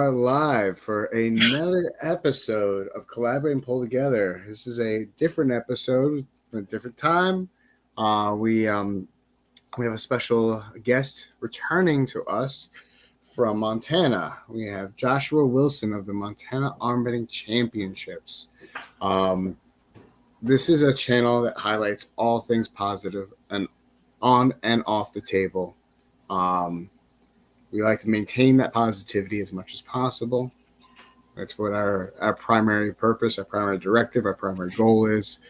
are live for another episode of Collaborate and Pull Together. This is a different episode, a different time. We have a special guest returning to us from Montana. We have Joshua Wilson of the Montana Armwrestling Championships. Um, this is a channel that highlights all things positive and on and off the table. Um, we like to maintain that positivity as much as possible. That's what our primary purpose, our primary directive, our primary goal is.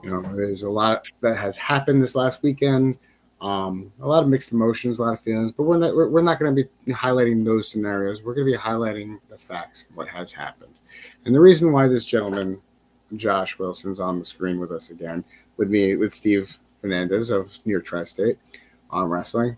There's a lot that has happened this last weekend. A lot of mixed emotions, a lot of feelings, but we're not going to be highlighting those scenarios. We're going to be highlighting the facts of what has happened. And the reason why this gentleman, Josh Wilson's on the screen with us again, with Steve Fernandez of YORK Tri-state Armwrestling,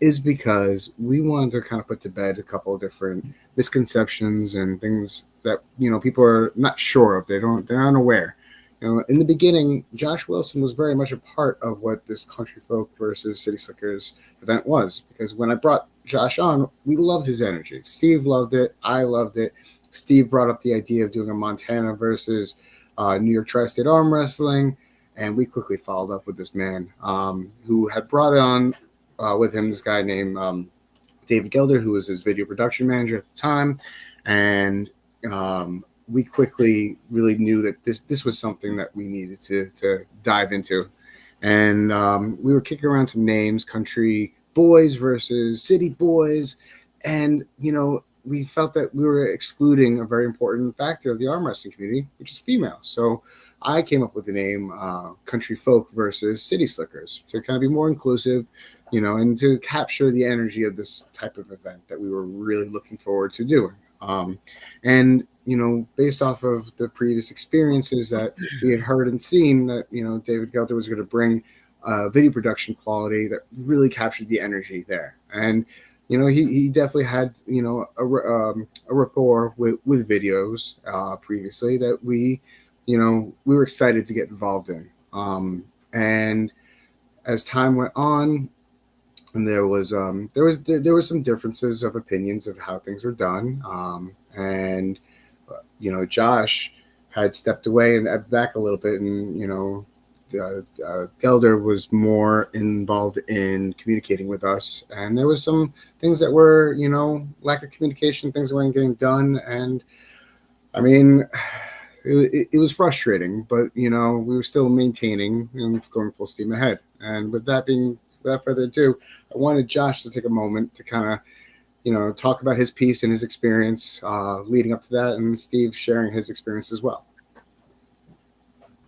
is because we wanted to kind of put to bed a couple of different misconceptions and things that people are not sure of. They're unaware. In the beginning, Josh Wilson was very much a part of what this Country Folk versus City Slickers event was, because when I brought Josh on, we loved his energy. Steve loved it. I loved it. Steve brought up the idea of doing a Montana versus YORK Tri-state Armwrestling, and we quickly followed up with this man who had brought on with him this guy named David Gelder, who was his video production manager at the time, and we quickly really knew that this was something that we needed to dive into. And we were kicking around some names, country boys versus city boys. And, we felt that we were excluding a very important factor of the arm wrestling community, which is female. So I came up with the name Country Folk versus City Slickers to kind of be more inclusive, and to capture the energy of this type of event that we were really looking forward to doing. And based off of the previous experiences that we had heard and seen, that David Gelder was going to bring video production quality that really captured the energy there. And he definitely had a rapport with videos previously that we were excited to get involved in. And as time went on, and there was some differences of opinions of how things were done. And Josh had stepped away and back a little bit, and Gelder was more involved in communicating with us, and there was some things that were lack of communication, things that weren't getting done, and I mean it was frustrating, but we were still maintaining and going full steam ahead. And without further ado, I wanted Josh to take a moment to kind of talk about his piece and his experience leading up to that, and Steve sharing his experience as well.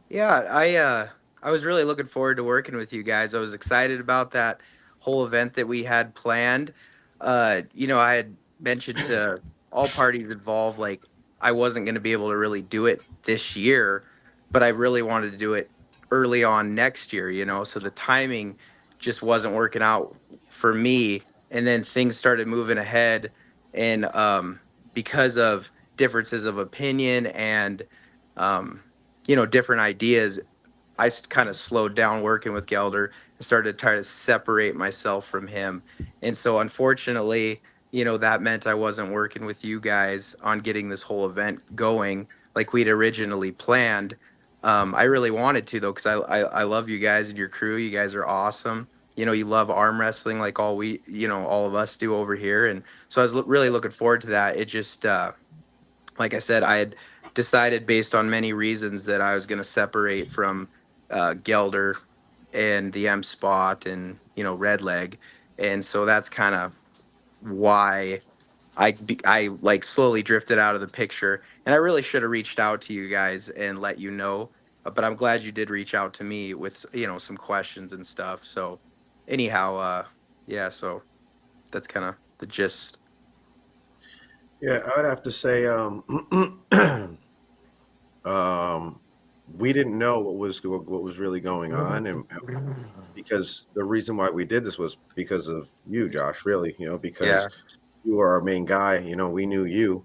Yeah, I was really looking forward to working with you guys. I was excited about that whole event that we had planned. I had mentioned to all parties involved, like, I wasn't going to be able to really do it this year, but I really wanted to do it early on next year, so the timing just wasn't working out for me. And then things started moving ahead, and because of differences of opinion and different ideas, I kind of slowed down working with Gelder and started to try to separate myself from him. And so, unfortunately, that meant I wasn't working with you guys on getting this whole event going like we'd originally planned. I really wanted to, though, because I love you guys and your crew. You guys are awesome. You love arm wrestling like all of us do over here. And so I was really looking forward to that. It just, like I said, I had decided based on many reasons that I was going to separate from Gelder and the M Spot and Red Leg, and so that's kind of why I like slowly drifted out of the picture. And I really should have reached out to you guys and let you know, but I'm glad you did reach out to me with some questions and stuff. So anyhow, yeah, so that's kind of the gist. Yeah, I would have to say, we didn't know what was really going on, and because the reason why we did this was because of you, Josh. Really, because Yeah. you were our main guy. We knew you.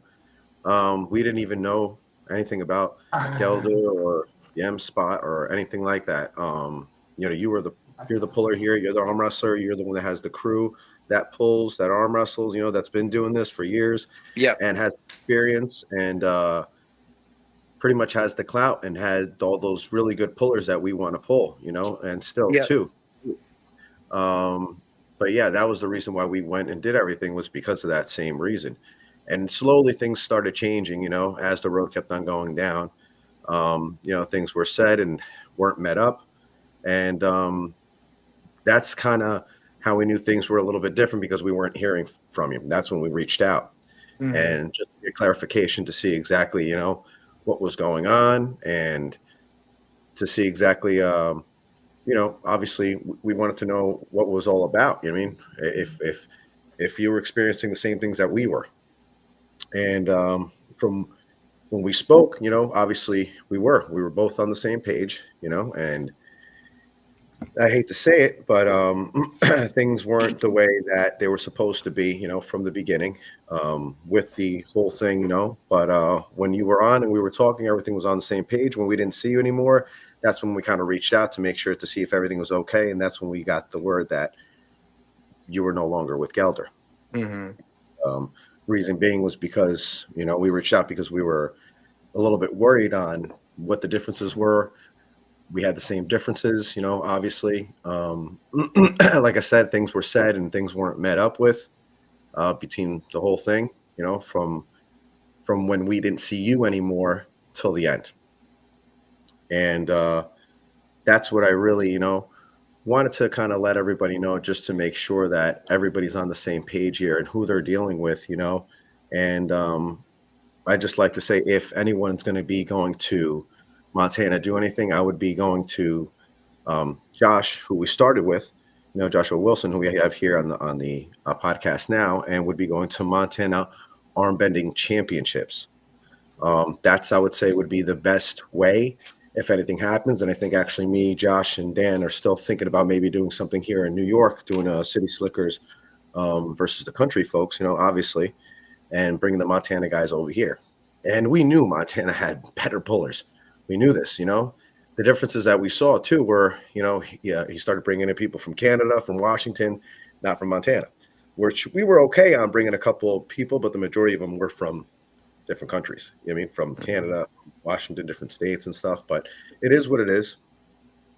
We didn't even know anything about Gelder or the M Spot or anything like that. You're the puller here. You're the arm wrestler. You're the one that has the crew. that pulls, that arm wrestles, that's been doing this for years Yep. and has experience and pretty much has the clout and had all those really good pullers that we want to pull, and still Yep. too. But yeah, that was the reason why we went and did everything, was because of that same reason. And slowly things started changing, as the road kept on going down. Things were said and weren't met up. And that's kind of how we knew things were a little bit different, because we weren't hearing from you. That's when we reached out and just get clarification to see exactly, what was going on, and to see exactly, obviously we wanted to know what it was all about. I mean, if you were experiencing the same things that we were. And from when we spoke, obviously we were both on the same page, and I hate to say it, but things weren't the way that they were supposed to be, from the beginning, with the whole thing, But when you were on and we were talking, everything was on the same page. When we didn't see you anymore, that's when we kind of reached out to make sure to see if everything was okay. And that's when we got the word that you were no longer with Gelder. Reason being was because, we reached out because we were a little bit worried on what the differences were. We had the same differences, obviously. Like I said, things were said and things weren't met up with between the whole thing, from when we didn't see you anymore till the end. And that's what I really, wanted to kind of let everybody know, just to make sure that everybody's on the same page here and who they're dealing with, And I just like to say, if anyone's going to be going to Montana do anything, I would be going to Josh, who we started with, Joshua Wilson, who we have here on the podcast now, and would be going to Montana Arm Bending Championships. That's, I would say, would be the best way if anything happens. And I think actually me, Josh, and Dan are still thinking about maybe doing something here in New York, doing a City Slickers versus the country folks, obviously, and bringing the Montana guys over here. And we knew Montana had better pullers. We knew this, The differences that we saw, too, were, he started bringing in people from Canada, from Washington, not from Montana, which we were okay on bringing a couple of people, but the majority of them were from different countries. From Canada, Washington, different states and stuff. But it is what it is.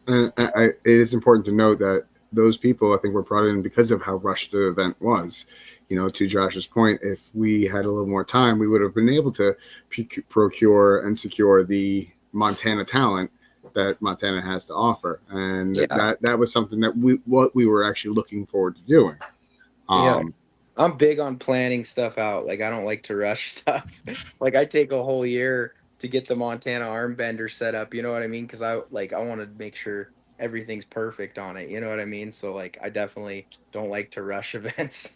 And it is important to note that those people, I think, were brought in because of how rushed the event was. To Josh's point, if we had a little more time, we would have been able to procure and secure the Montana talent that Montana has to offer. And that was something that we were actually looking forward to doing. I'm big on planning stuff out. Like, I don't like to rush stuff. Like, I take a whole year to get the Montana arm bender set up. You know what I mean? Because I want to make sure everything's perfect on it. You know what I mean? So, like, I definitely don't like to rush events.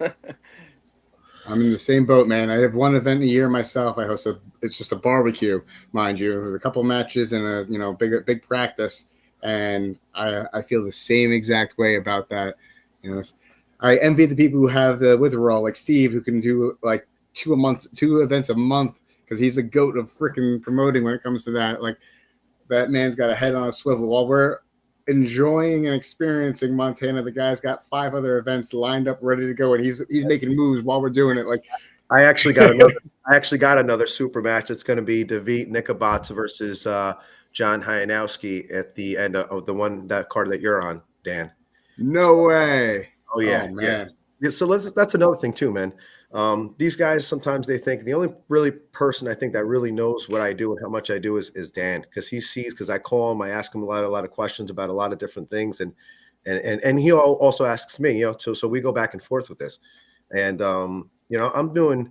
I'm in the same boat, man. I have one event a year myself. I host it's just a barbecue, mind you, with a couple matches and a big practice. And I feel the same exact way about that. I envy the people who have the withdrawal, like Steve, who can do like 2 events a month, because he's the goat of freaking promoting when it comes to that. Like, that man's got a head on a swivel. While we're enjoying and experiencing Montana, the guy's got 5 other events lined up, ready to go, and he's making moves while we're doing it. Like, I actually got another super match. It's going to be David Nikobots versus John Hyanowski at the end of that card that you're on, Dan. No way. Oh yeah, man. Yeah. So that's another thing too, man. These guys, sometimes they think the only really person I think that really knows what I do and how much I do is Dan, because he sees, because I call him, I ask him a lot of questions about a lot of different things, and he also asks me, so we go back and forth with this, and I'm doing,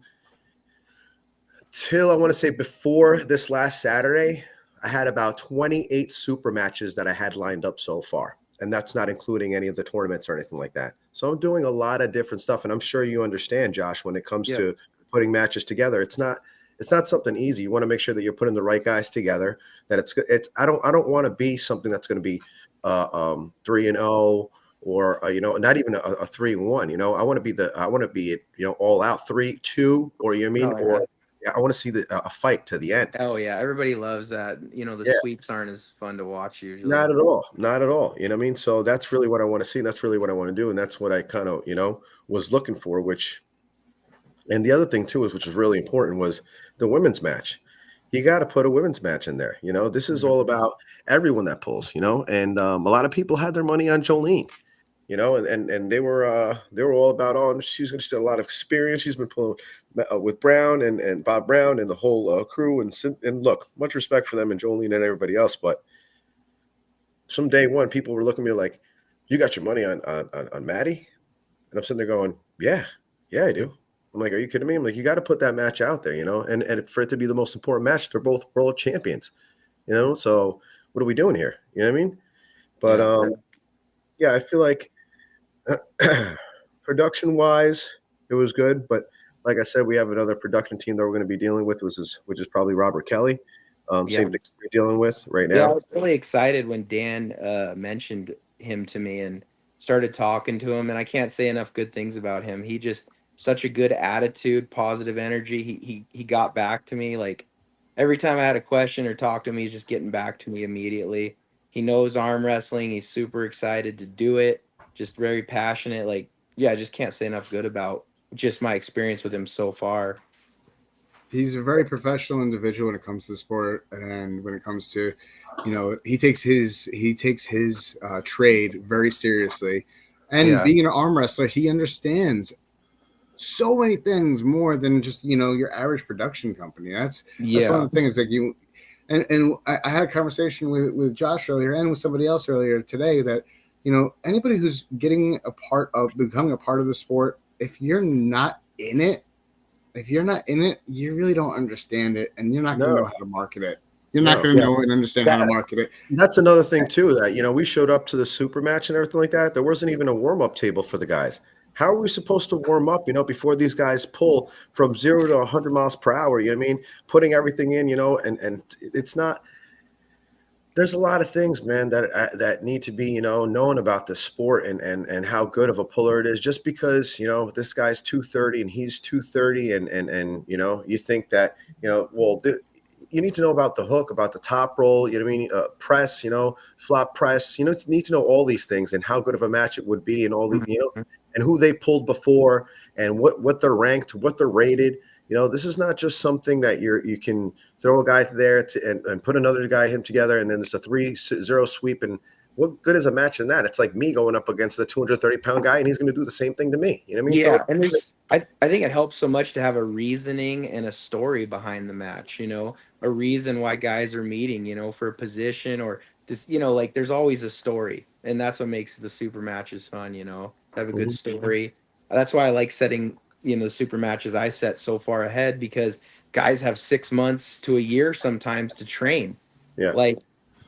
till I want to say before this last Saturday, I had about 28 super matches that I had lined up so far. And that's not including any of the tournaments or anything like that. So I'm doing a lot of different stuff. And I'm sure you understand, Josh, when it comes to putting matches together, it's not something easy. You want to make sure that you're putting the right guys together, that I don't want to be something that's going to be 3-0 or not even a 3-1. I want to be all out 3-2, or or I want to see a fight to the end. Oh yeah, everybody loves that. You know, the Yeah. sweeps aren't as fun to watch usually. Not at all. Not at all. You know what I mean? So that's really what I want to see. That's really what I want to do. And that's what I kind of, was looking for, and the other thing too which is really important was the women's match. You got to put a women's match in there. This is all about everyone that pulls, and a lot of people had their money on Jolene, and they were all about, she's going to get a lot of experience. She's been pulling with Brown and Bob Brown and the whole crew. And look, much respect for them and Jolene and everybody else. But from day one, people were looking at me like, you got your money on Maddie? And I'm sitting there going, yeah, I do. I'm like, are you kidding me? I'm like, you got to put that match out there, and for it to be the most important match, they're both world champions, so what are we doing here? You know what I mean? But yeah, I feel like production wise, it was good. But like I said, we have another production team that we're going to be dealing with, which is probably Robert Kelly. Same thing we're dealing with right now. Yeah, I was really excited when Dan mentioned him to me and started talking to him, and I can't say enough good things about him. He just such a good attitude, positive energy. He got back to me like every time I had a question or talked to him, he's just getting back to me immediately. He knows arm wrestling. He's super excited to do it. Just very passionate. Like, yeah, I just can't say enough good about just my experience with him so far. He's a very professional individual when it comes to the sport, and when it comes to, he takes his trade very seriously. And being an arm wrestler, he understands so many things more than just your average production company. That's one of the things that you. And I had a conversation with Josh earlier and with somebody else earlier today that anybody who's becoming a part of the sport, if you're not in it, you really don't understand it, and you're not going to know how to market it. You're not going to know and understand how to market it. That's another thing too, that we showed up to the super match and everything like that. There wasn't even a warm-up table for the guys. How are we supposed to warm up, before these guys pull from 0 to 100 miles per hour? You know what I mean? Putting everything in, and it's not. There's a lot of things, man, that need to be, known about the sport and how good of a puller it is. Just because, this guy's 230 and he's 230, and you think that, you need to know about the hook, about the top roll, you know what I mean? Press, flop press, you need to know all these things and how good of a match it would be, and all the, and who they pulled before, and what they're ranked, what they're rated. This is not just something that you can throw a guy there and put another guy him together, and then it's a 3-0 sweep. And what good is a match in that? It's like me going up against the 230-pound guy, and he's going to do the same thing to me. You know what I mean? Yeah, So, and I think it helps so much to have a reasoning and a story behind the match. A reason why guys are meeting. For a position, or just like there's always a story, and that's what makes the super matches fun. Have a good story. That's why I like setting the super matches I set so far ahead, because guys have 6 months to a year sometimes to train. Yeah. Like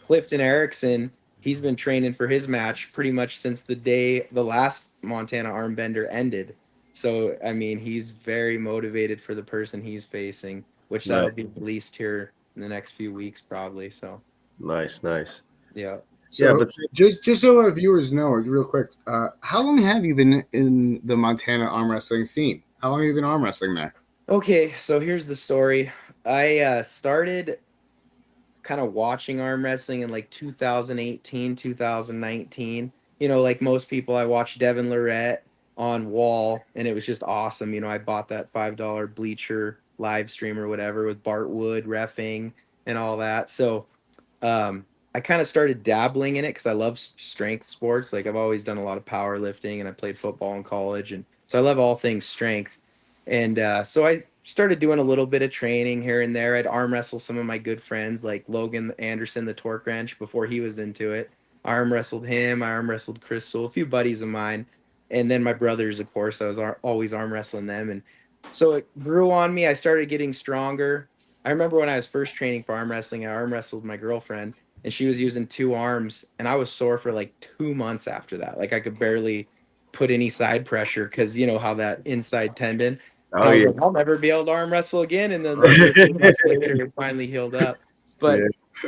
Clifton Erickson, he's been training for his match pretty much since the day the last Montana Armbender ended. So, I mean, he's very motivated for the person he's facing, which that'll be released here in the next few weeks probably. So nice. Yeah. So, but just so our viewers know, real quick, how long have you been in the Montana arm wrestling scene? How long have you been arm wrestling there? Okay, so here's the story. I started kind of watching arm wrestling in like 2018, 2019. Like most people, I watched Devin Lorette on Wall, and it was just awesome. I bought that $5 bleacher live stream or whatever with Bart Wood reffing and all that. So I kind of started dabbling in it because I love strength sports. Like I've always done a lot of powerlifting, and I played football in college, and so I love all things strength. And so I started doing a little bit of training here and there. I'd arm wrestle some of my good friends like Logan Anderson, the torque wrench, before he was into it. I arm wrestled him. I arm wrestled Chris Sewell, a few buddies of mine. And then my brothers, of course, I was always arm wrestling them. And so it grew on me. I started getting stronger. I remember when I was first training for arm wrestling, I arm wrestled my girlfriend, and she was using 2 arms, and I was sore for like 2 months after that. Like I could barely put any side pressure because how that inside tendon. I was like, I'll never be able to arm wrestle again. And then later, 2 months later, it finally healed up. But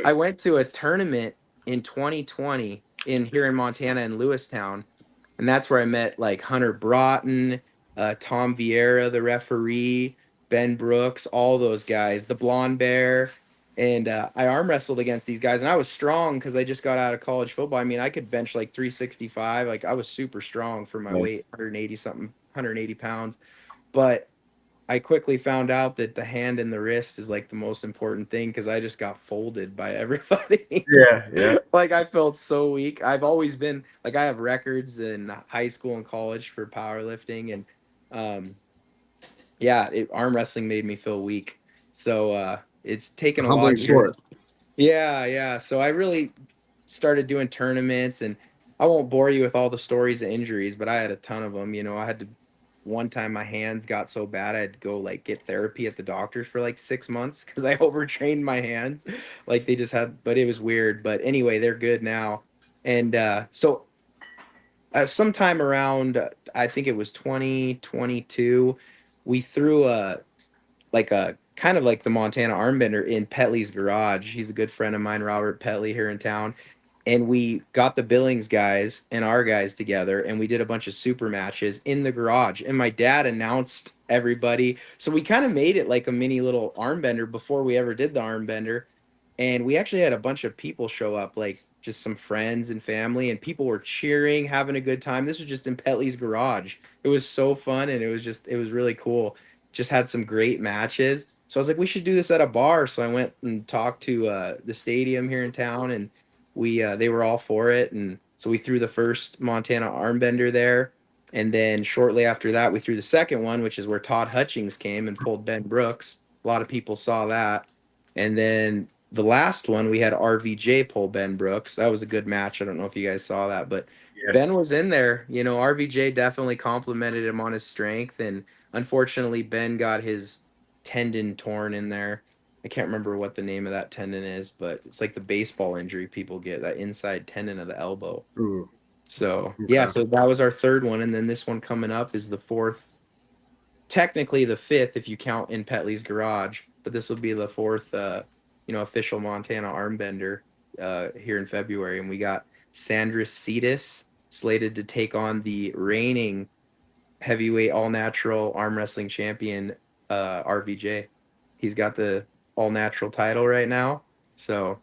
I went to a tournament in 2020 here in Montana in Lewistown, and that's where I met like Hunter Broughton, Tom Vieira, the referee, Ben Brooks, all those guys, the Blonde Bear. And I arm wrestled against these guys, and I was strong because I just got out of college football. I mean, I could bench like 365. Like, I was super strong for my weight, 180 something, 180 pounds. But I quickly found out that the hand and the wrist is like the most important thing because I just got folded by everybody. Yeah. Like, I felt so weak. I've always been like, I have records in high school and college for powerlifting, and yeah, arm wrestling made me feel weak. So it's taken a lot Humbling of years. sport. Yeah. So I really started doing tournaments, and I won't bore you with all the stories of injuries, but I had a ton of them. You know, I had to, one time my hands got so bad I had to go like get therapy at the doctor's for like 6 months because I overtrained my hands. Like they just had, but it was weird. But anyway, they're good now. And so sometime around, I think it was 2022, we threw a kind of like the Montana Armbender in Petley's garage. He's a good friend of mine, Robert Petley, here in town. And we got the Billings guys and our guys together, and we did a bunch of super matches in the garage. And my dad announced everybody. So we kind of made it like a mini little armbender before we ever did the armbender. And we actually had a bunch of people show up, like just some friends and family, and people were cheering, having a good time. This was just in Petley's garage. It was so fun, and it was really cool. Just had some great matches. So I was like, we should do this at a bar. So I went and talked to the stadium here in town, and we they were all for it. And so we threw the first Montana Armbender there. And then shortly after that, we threw the second one, which is where Todd Hutchings came and pulled Ben Brooks. A lot of people saw that. And then the last one, we had RVJ pull Ben Brooks. That was a good match. I don't know if you guys saw that, but Yeah. Ben was in there. You know, RVJ definitely complimented him on his strength, and unfortunately, Ben got his tendon torn in there. I can't remember what the name of that tendon is, but it's like the baseball injury people get, that inside tendon of the elbow. Ooh. So, Okay. yeah, so that was our third one. And then this one coming up is the fourth, technically the fifth if you count in Petley's garage, but this will be the fourth, official Montana Armbender here in February. And we got Sandra Cetus slated to take on the reigning heavyweight all natural arm wrestling champion, RVJ. He's got the all natural title right now. So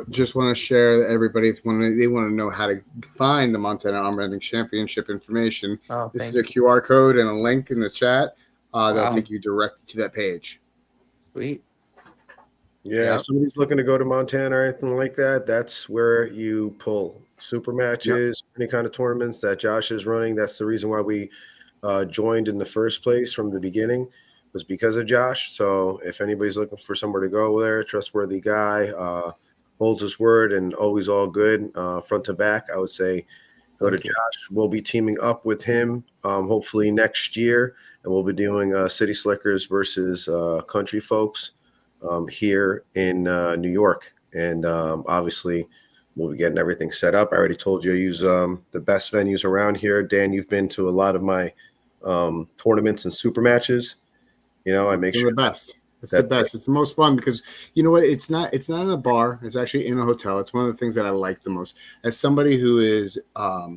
just want to share that everybody, if they want to know how to find the Montana Armwrestling Championship information, this is a QR code and a link in the chat. They'll take you directly to that page. Sweet. Yeah, if somebody's looking to go to Montana or anything like that, that's where you pull super matches, any kind of tournaments that Josh is running. That's the reason why we joined in the first place from the beginning, was because of Josh. So if anybody's looking for somewhere to go there, trustworthy guy, holds his word and always all good, front to back, I would say go to Josh. We'll be teaming up with him hopefully next year, and we'll be doing City Slickers versus Country Folks here in New York. And obviously we'll be getting everything set up. I already told you I use the best venues around here. Dan, you've been to a lot of my tournaments and super matches. You know, I make sure the best. It's the best. It's the most fun because you know what? It's not in a bar. It's actually in a hotel. It's one of the things that I like the most. As somebody who is, a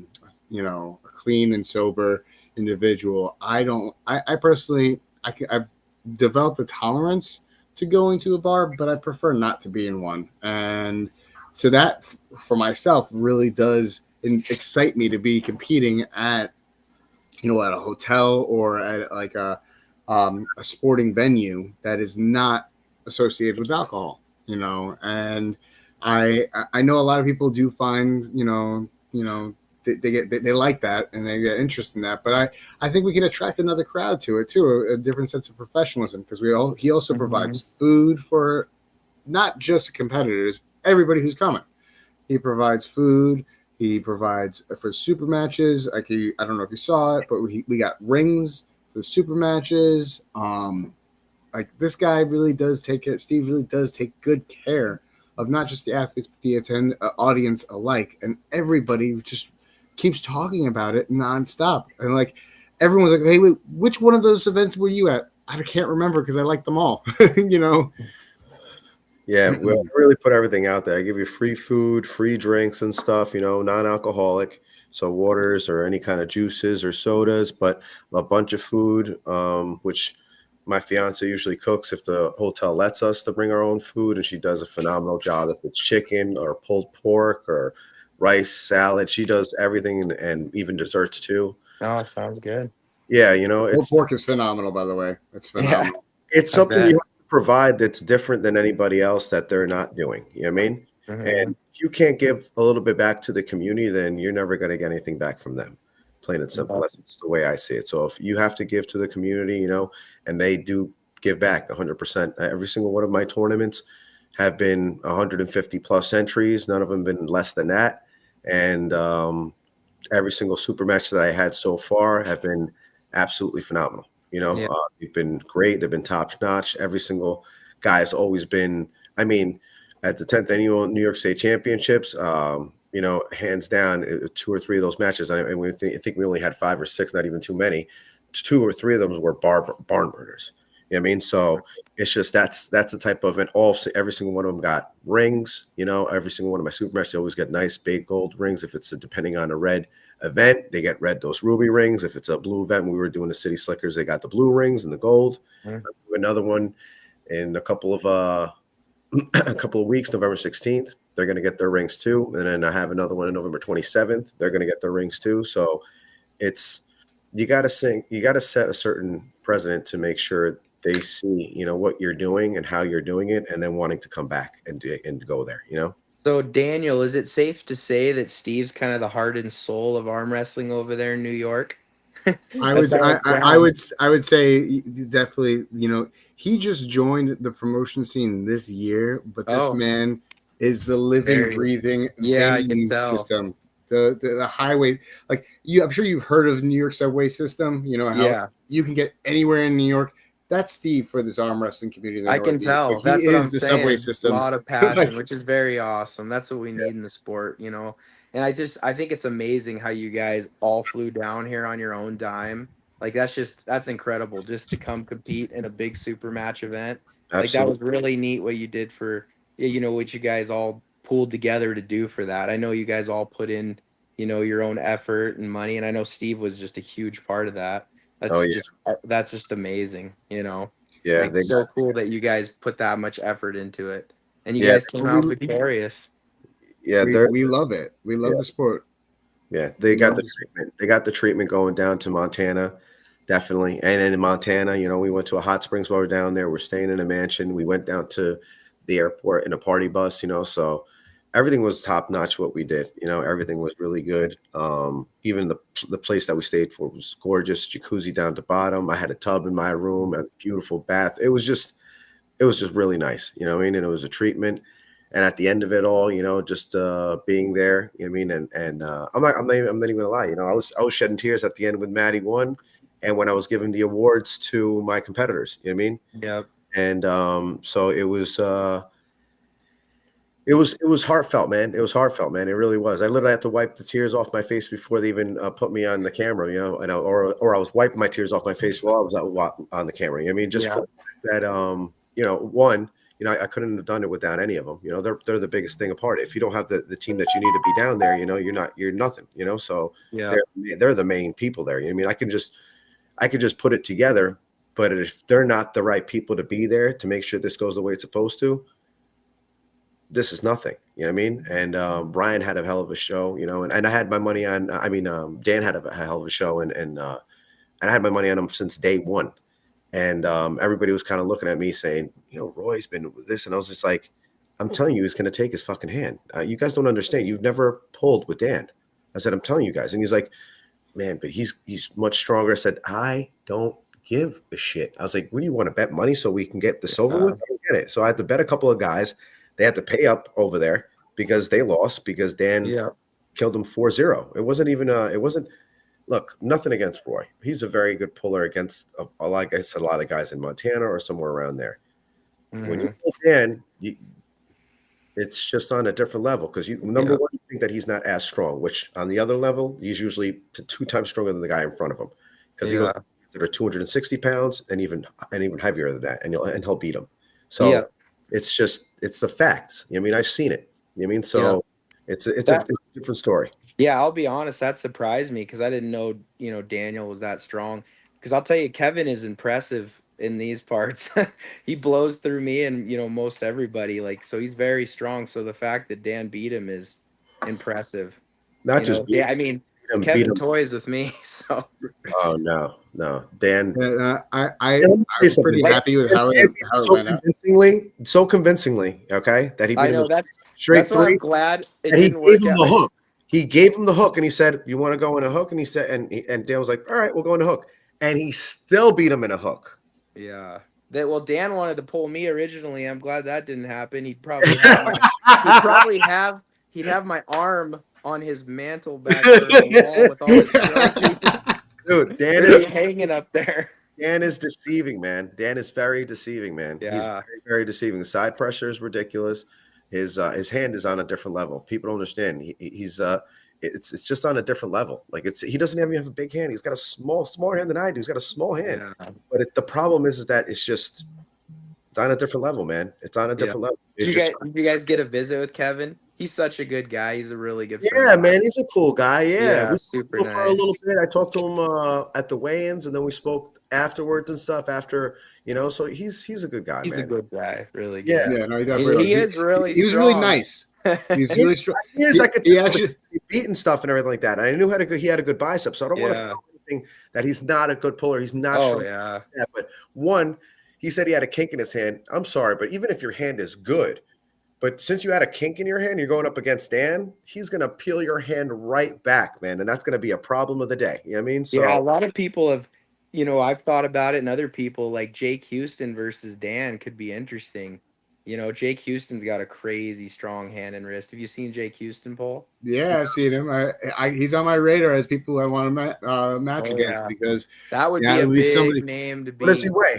clean and sober individual, I personally, I've developed a tolerance to going to a bar, but I prefer not to be in one. And so that for myself really does excite me to be competing at, at a hotel or at like a sporting venue that is not associated with alcohol, and I know a lot of people do find, they like that and they get interest in that, but I think we can attract another crowd to it too, a different sense of professionalism, because he also provides food for not just competitors, everybody who's coming. He provides food. He provides for super matches. I don't know if you saw it, but we got rings for the super matches. Like this guy really does take care. Steve really does take good care of not just the athletes, but the audience alike. And everybody just keeps talking about it nonstop. And like everyone's like, hey, wait, which one of those events were you at? I can't remember because I like them all, Yeah, we'll really put everything out there. I give you free food, free drinks and stuff, non-alcoholic. So waters or any kind of juices or sodas, but a bunch of food, which my fiance usually cooks if the hotel lets us to bring our own food, and she does a phenomenal job. If it's chicken or pulled pork or rice, salad, she does everything, and even desserts too. Oh, sounds good. Yeah, Pulled pork is phenomenal, by the way. It's Yeah, phenomenal. it's I something you bet. have to provide that's different than anybody else that they're not doing. You know what I mean? Mhm. And if you can't give a little bit back to the community, then you're never going to get anything back from them. Plain and simple. Yeah. That's just the way I see it. So if you have to give to the community, and they do give back 100%. Every single one of my tournaments have been 150 plus entries. None of them been less than that. And every single super match that I had so far have been absolutely phenomenal. Yeah. They've been great. They've been top notch. Every single guy has always been. I mean, at the 10th annual New York State Championships, hands down, 2 or 3 of those matches, and I think we only had 5 or 6, not even too many. 2 or 3 of them were barn burners. You know what I mean? So it's just that's the type of, and every single one of them got rings. Every single one of my super matches, they always get nice big gold rings. If it's depending on a red event, they get those ruby rings. If it's a blue event, when we were doing the City Slickers, they got the blue rings and the gold. Mhm. Another one in a couple of weeks, November 16th, they're going to get their rings too. And then I have another one on November 27th. They're going to get their rings too. So you got to set a certain precedent to make sure they see, what you're doing and how you're doing it, and then wanting to come back and go there, So, Daniel, is it safe to say that Steve's kind of the heart and soul of arm wrestling over there in New York? I That's would, how it sounds. I would say definitely. He just joined the promotion scene this year, but this Oh, man is the living, very. breathing Yeah, I can vein tell. system. The highway, like I'm sure you've heard of the New York subway system. You know how Yeah, you can get anywhere in New York. That's Steve for this arm wrestling community in the I can Northeast. tell. Like he That's what I'm is the subway saying. A system. lot of passion, Like, which is very awesome. That's what we need in the sport, And I think it's amazing how you guys all flew down here on your own dime. Like that's incredible just to come compete in a big super match event. Like that was Absolutely. really neat what you did for, what you guys all pulled together to do for that. I know you guys all put in, your own effort and money, and I know Steve was just a huge part of that. Oh That's yeah. just that's just amazing. Yeah. Like so cool that you guys put that much effort into it, and you Yeah. guys came out victorious. Yeah. we love it. We Yeah. love the sport. Yeah, they We got love the the sport. treatment. They got the treatment going down to Montana, definitely. And then in Montana, we went to a hot springs while we were down there. We're staying in a mansion. We went down to the airport in a party bus, so everything was top notch what we did. Everything was really good. Even the place that we stayed for was gorgeous, jacuzzi down at the bottom. I had a tub in my room, a beautiful bath. It was just really nice, what I mean? And it was a treatment. And at the end of it all, just being there, I mean? And I'm not even gonna lie, I was shedding tears at the end when Maddie won, and when I was giving the awards to my competitors, you know what I mean? Yep. And so it was heartfelt, man. It was heartfelt, man. It really was. I literally had to wipe the tears off my face before they even put me on the camera, or I was wiping my tears off my face while I was on the camera. You know what I mean? Just Yeah. for that, one, I couldn't have done it without any of them. They're the biggest thing apart. If you don't have the team that you need to be down there, you're nothing. So Yeah. they're the main people there. You know what I mean? I could just put it together, but if they're not the right people to be there to make sure this goes the way it's supposed to, this is nothing. You know what I mean? And Brian had a hell of a show, and I had my money on. Dan had a hell of a show, and I had my money on him since day one. And everybody was kind of looking at me saying, Roy's been with this, and I was just like, I'm telling you, he's going to take his fucking hand. You guys don't understand. You've never pulled with Dan. I said, I'm telling you guys, and he's like, man, but he's much stronger. I said, I don't give a shit. I was like, what do you want to bet money so we can get this over with? I don't get it. So I had to bet a couple of guys. They had to pay up over there because they lost because Dan Yeah. killed him 4-0. It wasn't even look, nothing against Roy. He's a very good puller against like I said, a lot of guys in Montana or somewhere around there. When you pull Dan, it's just on a different level because number one, you think that he's not as strong, which on the other level, he's usually 2 times stronger than the guy in front of him because he goes that are 260 pounds and even heavier than that, and he'll beat him. So it's the facts. I mean, I've seen it. I mean, so it's a different story. Yeah, I'll be honest, that surprised me because I didn't know, Daniel was that strong. Because I'll tell you, Kevin is impressive in these parts. He blows through me and, most everybody. Like, so he's very strong. So the fact that Dan beat him is impressive. Not just Yeah, I mean, beat Kevin him. toys with me. So Oh no, Dan. I'm pretty Dan happy with beat how him it went out. so convincingly, okay, that he beat I him know with that's straight why I'm three, glad it and he didn't gave work him out. the hook. He gave him the hook, and he said, "You want to go in a hook?" And he said, and Dan was like, "All right, we'll go in a hook," and he still beat him in a hook. Yeah. Well, Dan wanted to pull me originally. I'm glad that didn't happen. He'd have my arm on his mantle back there on the wall with all his trophies. Dude, They'd be hanging up there. Dan is deceiving, man. Dan is very deceiving, man. He's Yeah. very, very deceiving. The side pressure is ridiculous. His hand is on a different level. People don't understand. He's it's just on a different level. Like he doesn't even have a big hand. He's got a smaller hand than I do. He's got a small hand. Yeah. But the problem is that it's on a different level, man. It's on a different level. Did you guys get a visit with Kevin? He's such a good guy. He's a really good friend. Yeah, man, he's a cool guy. Yeah, we super spoke for a little nice. bit. I talked to him at the weigh-ins, and then we spoke afterwards and stuff. After So he's a good guy, He's man. a good guy, really good. Yeah, Yeah, no, he definitely He is really he was really strong. nice. He's really strong. He is. I could He tell actually, he beat and stuff and everything like that. And I knew he had a good bicep, so I don't want to Yeah. feel anything that he's not a good puller. He's not Oh strong. yeah. But one, he said he had a kink in his hand. I'm sorry, but even if your hand is good, but since you had a kink in your hand, you're going up against Dan, he's going to peel your hand right back, man. And that's going to be a problem of the day. You know what I mean? So, Yeah, a lot of people have, I've thought about it, and other people like Jake Houston versus Dan could be interesting. Jake Houston's got a crazy strong hand and wrist. Have you seen Jake Houston, Paul? yeah, I've seen him. He's on my radar as people I want to match against Yeah. because That would Yeah, be it a would be big somebody- name to what does he beat. weigh?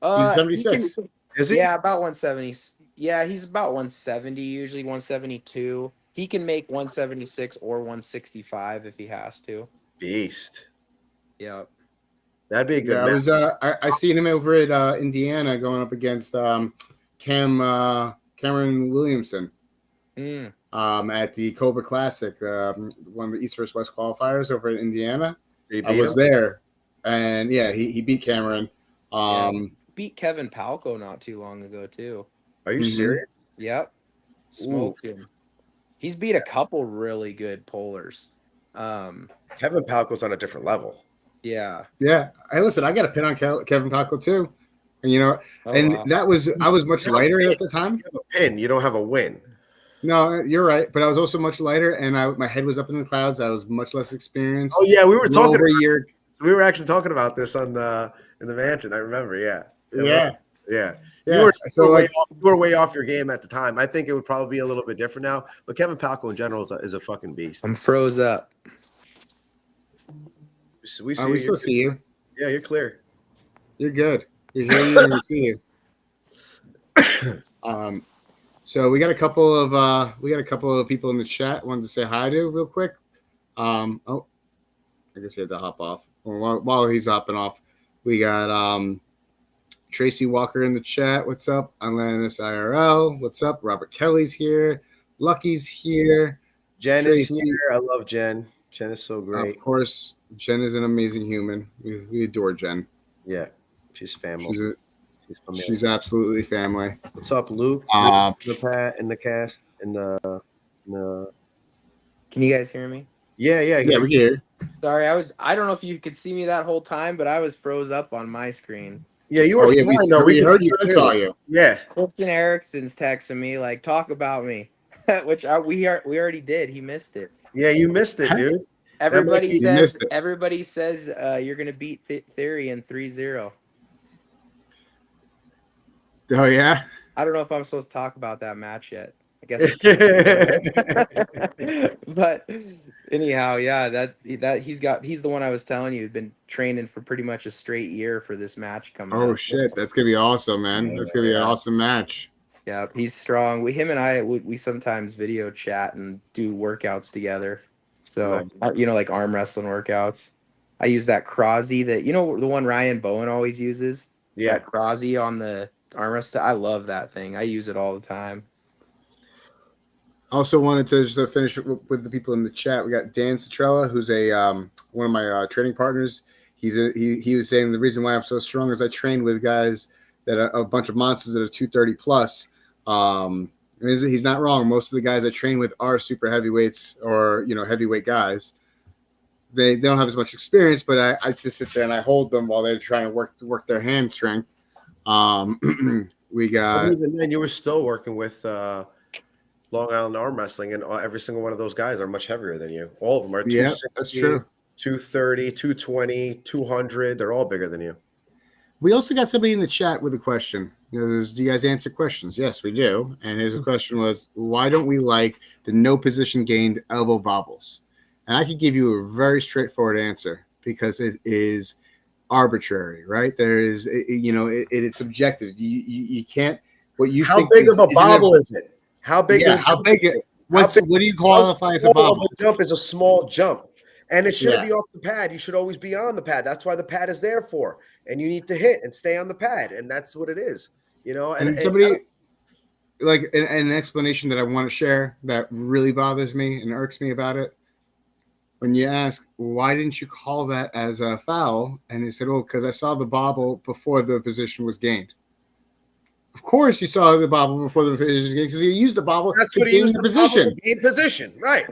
he's He can, 76. Is he? yeah, about 170. Yeah, he's about 170, usually 172. He can make 176 or 165 if he has to. Beast. Yep. That'd be a good Yeah, match. I seen him over at Indiana going up against Cameron Williamson Mm. At the Cobra Classic, one of the East vs. West qualifiers over in Indiana. Did he I beat was him? there, and yeah, he beat Cameron. Beat Kevin Palco not too long ago too. Are you Mhm. serious? Yep. Smoked him. He's beat a couple really good pullers. Kevin Palco's on a different level. Yeah. Yeah, hey, listen, I got a pin on Kevin Paco too, and Oh, wow. I was much lighter at the time. You have a pin. You don't have a win. No, you're right, but I was also much lighter, and my head was up in the clouds. I was much less experienced. Oh yeah, we were talking over about a year. We were actually talking about this in the mansion. I remember. Yeah. Yeah. Yeah. Yeah. You were So like, way off your game at the time. I think it would probably be a little bit different now. But Kevin Palco in general is a fucking beast. I'm froze up. We we still see you. Yeah, you're clear. You're good. We hear you and we see you. So we got a couple of people in the chat wanted to say hi to real quick. I guess he had to hop off. While he's hopping off, we got Tracy Walker in the chat. What's up? Atlantis IRL. What's up? Robert Kelly's here. Lucky's here. Jen Tracy. is here. I love Jen. Jen is so great. Of course, Jen is an amazing human. We adore Jen. Yeah, she's family. She's absolutely family. What's up, Luke? In the cast. Can you guys hear me? Yeah, we can hear. Sorry, I don't know if you could see me that whole time, but I was froze up on my screen. Yeah, you were fine. We heard you and saw you. Yeah. Clifton Erickson's texting me like, talk about me, which we already did. He missed it. Yeah, you missed it, dude. Everybody says you're gonna beat Theory in 3-0. Oh yeah. I don't know if I'm supposed to talk about that match yet. I guess. But anyhow, yeah, he's the one I was telling you had been training for pretty much a straight year for this match coming up. Oh shit, that's gonna be awesome, man. That's gonna be an awesome match. Yeah, he's strong. Him and I, we sometimes video chat and do workouts together. So, like arm wrestling workouts. I use that Crosby that, the one Ryan Bowen always uses. Yeah. That Crosby on the arm wrestle. I love that thing. I use it all the time. Also wanted to just finish with the people in the chat. We got Dan Citrella, who's a one of my training partners. He was saying the reason why I'm so strong is I train with guys that are a bunch of monsters that are 230 plus. He's not wrong. Most of the guys I train with are super heavyweights or heavyweight guys. They don't have as much experience, but I just sit there and I hold them while they're trying to work their hand strength. We got. But even then, you were still working with Long Island arm wrestling, and every single one of those guys are much heavier than you. All of them are 260, that's true. 230, 220, 200. They're all bigger than you. We also got somebody in the chat with a question. Do you guys answer questions? Yes, we do. And his question was, why don't we like the no position gained elbow bobbles? And I could give you a very straightforward answer because it is arbitrary, right? There is, it's subjective. You can't. What you How think big of a bobble is it? How big? Yeah, how big? What do you qualify as a bobble? A jump is a small jump, and it shouldn't be off the pad. You should always be on the pad. That's why the pad is there for, and you need to hit and stay on the pad, and that's what it is. And somebody like an explanation that I want to share that really bothers me and irks me about it. When you ask, why didn't you call that as a foul? And he said, oh, because I saw the bobble before the position was gained. Of course, you saw the bobble before the position was gained because he used the bobble to gain the position. Gain position, right?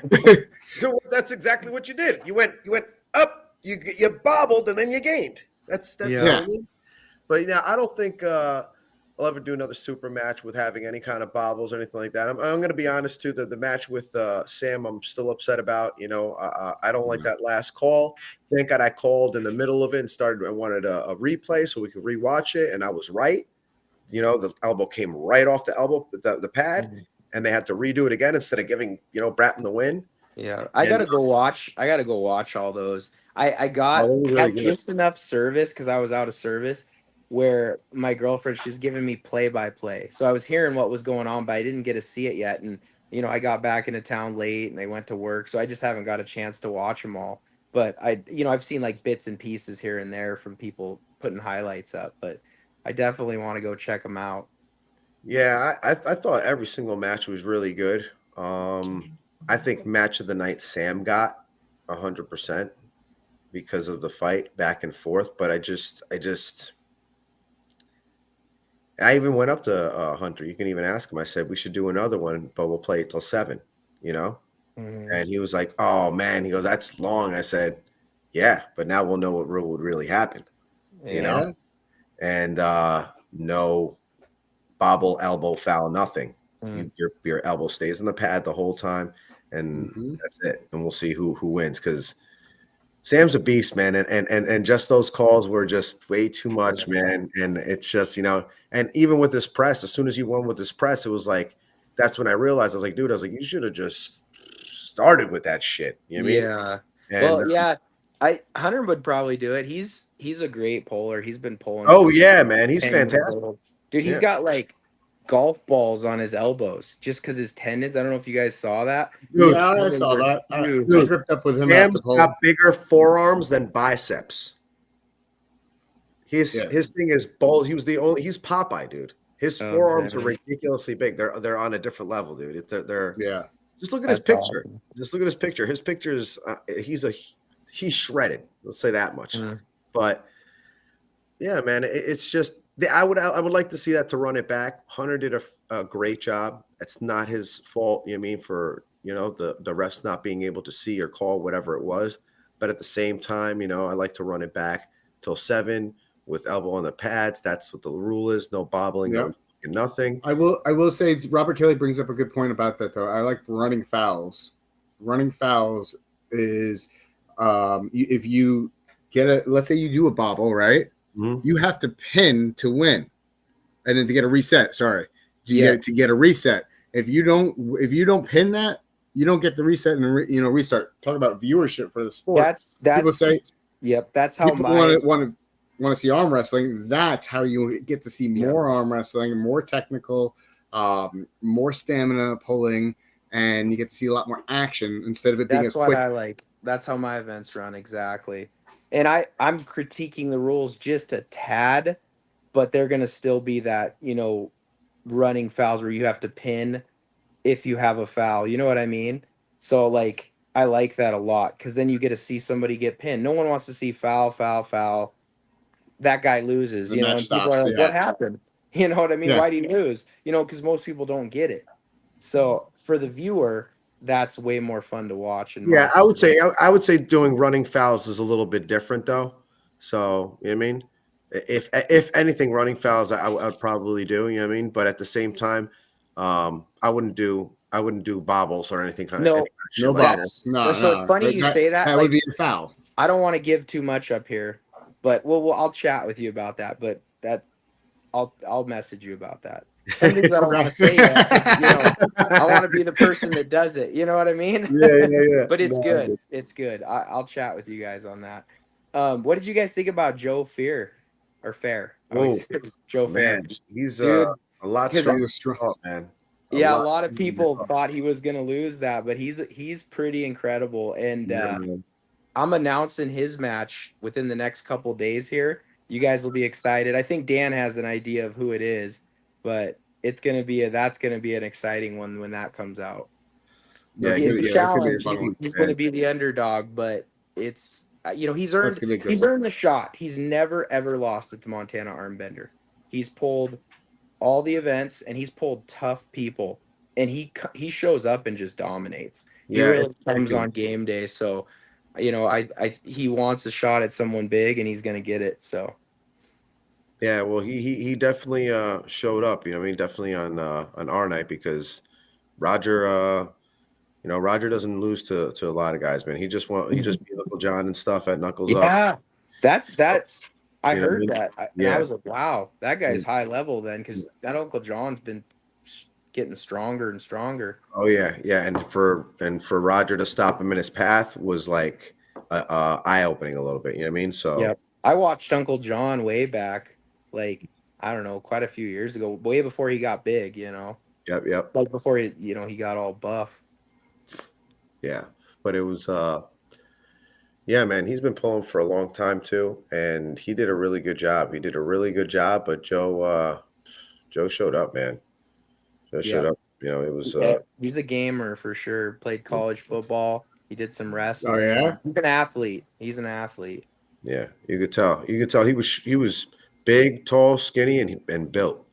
So that's exactly what you did. You went up, you bobbled, and then you gained. That's yeah. What I mean? But I don't think I'll ever do another super match with having any kind of bobbles or anything like that. I'm going to be honest too. The match with Sam, I'm still upset about. I don't like that last call. Thank God I called in the middle of it and wanted a replay so we could rewatch it, and I was right. The elbow came right off the pad, and they had to redo it again instead of giving Bratton the win. Yeah, I gotta go watch all those. I got just enough service because I was out of service where my girlfriend, she's giving me play-by-play. So I was hearing what was going on, but I didn't get to see it yet. And, I got back into town late and I went to work. So I just haven't got a chance to watch them all. But I've seen like bits and pieces here and there from people putting highlights up, but I definitely want to go check them out. Yeah, I thought every single match was really good. I think match of the night Sam got 100% because of the fight back and forth. But I even went up to Hunter. You can even ask him. I said, we should do another one, but we'll play it till 7, And he was like, oh, man. He goes, that's long. I said, yeah, but now we'll know what would really happen, And no bobble, elbow, foul, nothing. Your elbow stays in the pad the whole time, and that's it. And we'll see who wins because Sam's a beast, man, and just those calls were just way too much, man. And it's just, and even with this press, as soon as you won with this press, it was like, that's when I realized, I was like, dude, you should have just started with that shit. You know what I mean? Yeah. Hunter would probably do it. He's a great poler. He's been pulling. Oh yeah, man. He's fantastic. Dude, he's got like golf balls on his elbows just because his tendons. I don't know if you guys saw that. Dude, yeah, I saw that. I gripped up with him. Sam's got bigger forearms than biceps. His thing is bold. He's Popeye, dude. His forearms are ridiculously big. They're on a different level, dude. They're Just look at his picture. Awesome. Just look at his picture. His picture is he's shredded. Let's say that much. But yeah, man, it's just I would like to see that to run it back. Hunter did a great job. It's not his fault. For the refs not being able to see or call whatever it was. But at the same time, I like to run it back till 7 with elbow on the pads. That's what the rule is. No bobbling. No nothing. I will say Robert Kelly brings up a good point about that though. I like running fouls. Running fouls is if you get let's say you do a bobble, right? You have to pin to win, and then to get a reset. Sorry, to get a reset. If you don't pin that, you don't get the reset and restart. Talk about viewership for the sport. That's people say. Yep, that's how people want to see arm wrestling. That's how you get to see more arm wrestling, more technical, more stamina pulling, and you get to see a lot more action instead of it being a quick. That's what I like. That's how my events run exactly. And I'm critiquing the rules just a tad, but they're going to still be that, running fouls where you have to pin if you have a foul. You know what I mean? So like I like that a lot because then you get to see somebody get pinned. No one wants to see foul, foul, foul. That guy loses, The you know, match and people stops. are like, "What Yeah. happened?" You know what I mean? Yeah. Why do you lose? You know, because most people don't get it. So for the viewer, that's way more fun to watch. In my Yeah, I would opinion. say I would say doing running fouls is a little bit different though. So, you know what I mean? If anything, running fouls I would probably do, you know what I mean? But at the same time, I wouldn't do bobbles or anything kind of any No, kind of shit No like yeah. that. bobbles. No, So it's no. funny you say that. That would Like be a foul. I don't want to give too much up here, but I'll chat with you about that. But I'll message you about that. Some things I don't want Okay. to say yet because you know I want to be the person that does it. You know what I mean? Yeah. But it's No, good. It's good. I'll chat with you guys on that. What did you guys think about Joe Fear or Fair? I always oh say it's Joe Fair, man, he's dude. a lot Because stronger He was strong. than I thought, man. A yeah, a lot lot of stronger than I people thought. thought he was gonna lose that, but he's pretty incredible. And Yeah, man. I'm announcing his match within the next couple days here. You guys will be excited. I think Dan has an idea of who it is, but that's gonna be an exciting one when that comes out. Yeah, It's a That's gonna be a challenge. fun one. He's man. gonna be the underdog, but it's you know That's gonna be a good he's one. earned the shot. He's never ever lost at the Montana Armbender. He's pulled all the events and he's pulled tough people, and he shows up and just dominates. He Yeah, really it's comes ridiculous. on game day. So, you know, I he wants a shot at someone big and he's gonna get it. So Yeah, well, he definitely showed up. You know, what I mean, definitely on our night because Roger, Roger doesn't lose to a lot of guys, man. He just beat Uncle John and stuff at Knuckles Up. yeah, So, that's I you know what I heard mean? that and I Yeah. was like, wow, that guy's Mm, high level then because mm. that Uncle John's been getting stronger and stronger. Oh yeah. And for Roger to stop him in his path was like eye opening a little bit. You know what I mean? So Yep. I watched Uncle John way back, like I don't know, quite a few years ago, way before he got big. You know, yep. like before he got all buff. Yeah. But it was yeah, man, he's been pulling for a long time too, and he did a really good job. He did a really good job, but Joe showed up, man. Joe showed Yep. up. You know, it was He's a gamer for sure. Played college football. He did some Oh yeah. wrestling. He's an athlete. He's an athlete. yeah, you could tell. You could tell he was big, tall, skinny, and built.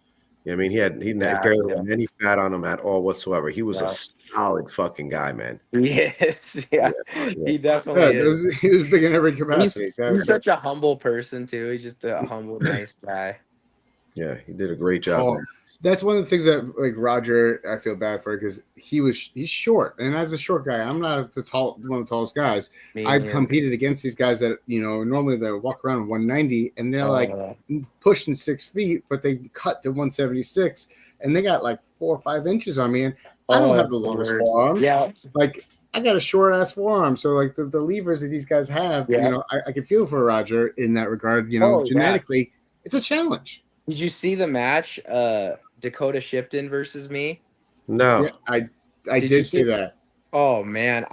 You know what I mean, Yeah, barely yeah, had any fat on him at all whatsoever. He was a yeah. solid fucking guy, man. He is. Yeah, Yeah, yeah, he Yeah, definitely is. he was big in every capacity. He's such a humble person too. He's just a humble, nice guy. yeah. He did a great job, Oh, man. that's one of the things that like Roger, I feel bad for because he's short, and as a short guy, I'm not one of the tallest guys. Me I've neither. competed against these guys that normally they walk around 190, and they're like Oh, pushing 6 feet, but they cut to 176, and they got like 4 or 5 inches on me, and I don't have the it's longest worst. forearms. Yeah, Like I got a short ass forearm, so like the levers that these guys have, yeah. I can feel for Roger in that regard. Oh, yeah. Genetically, it's a challenge. Did you see the match? Dakota Shipton versus me. No, Yeah, I Did you did see see it? that. Oh man,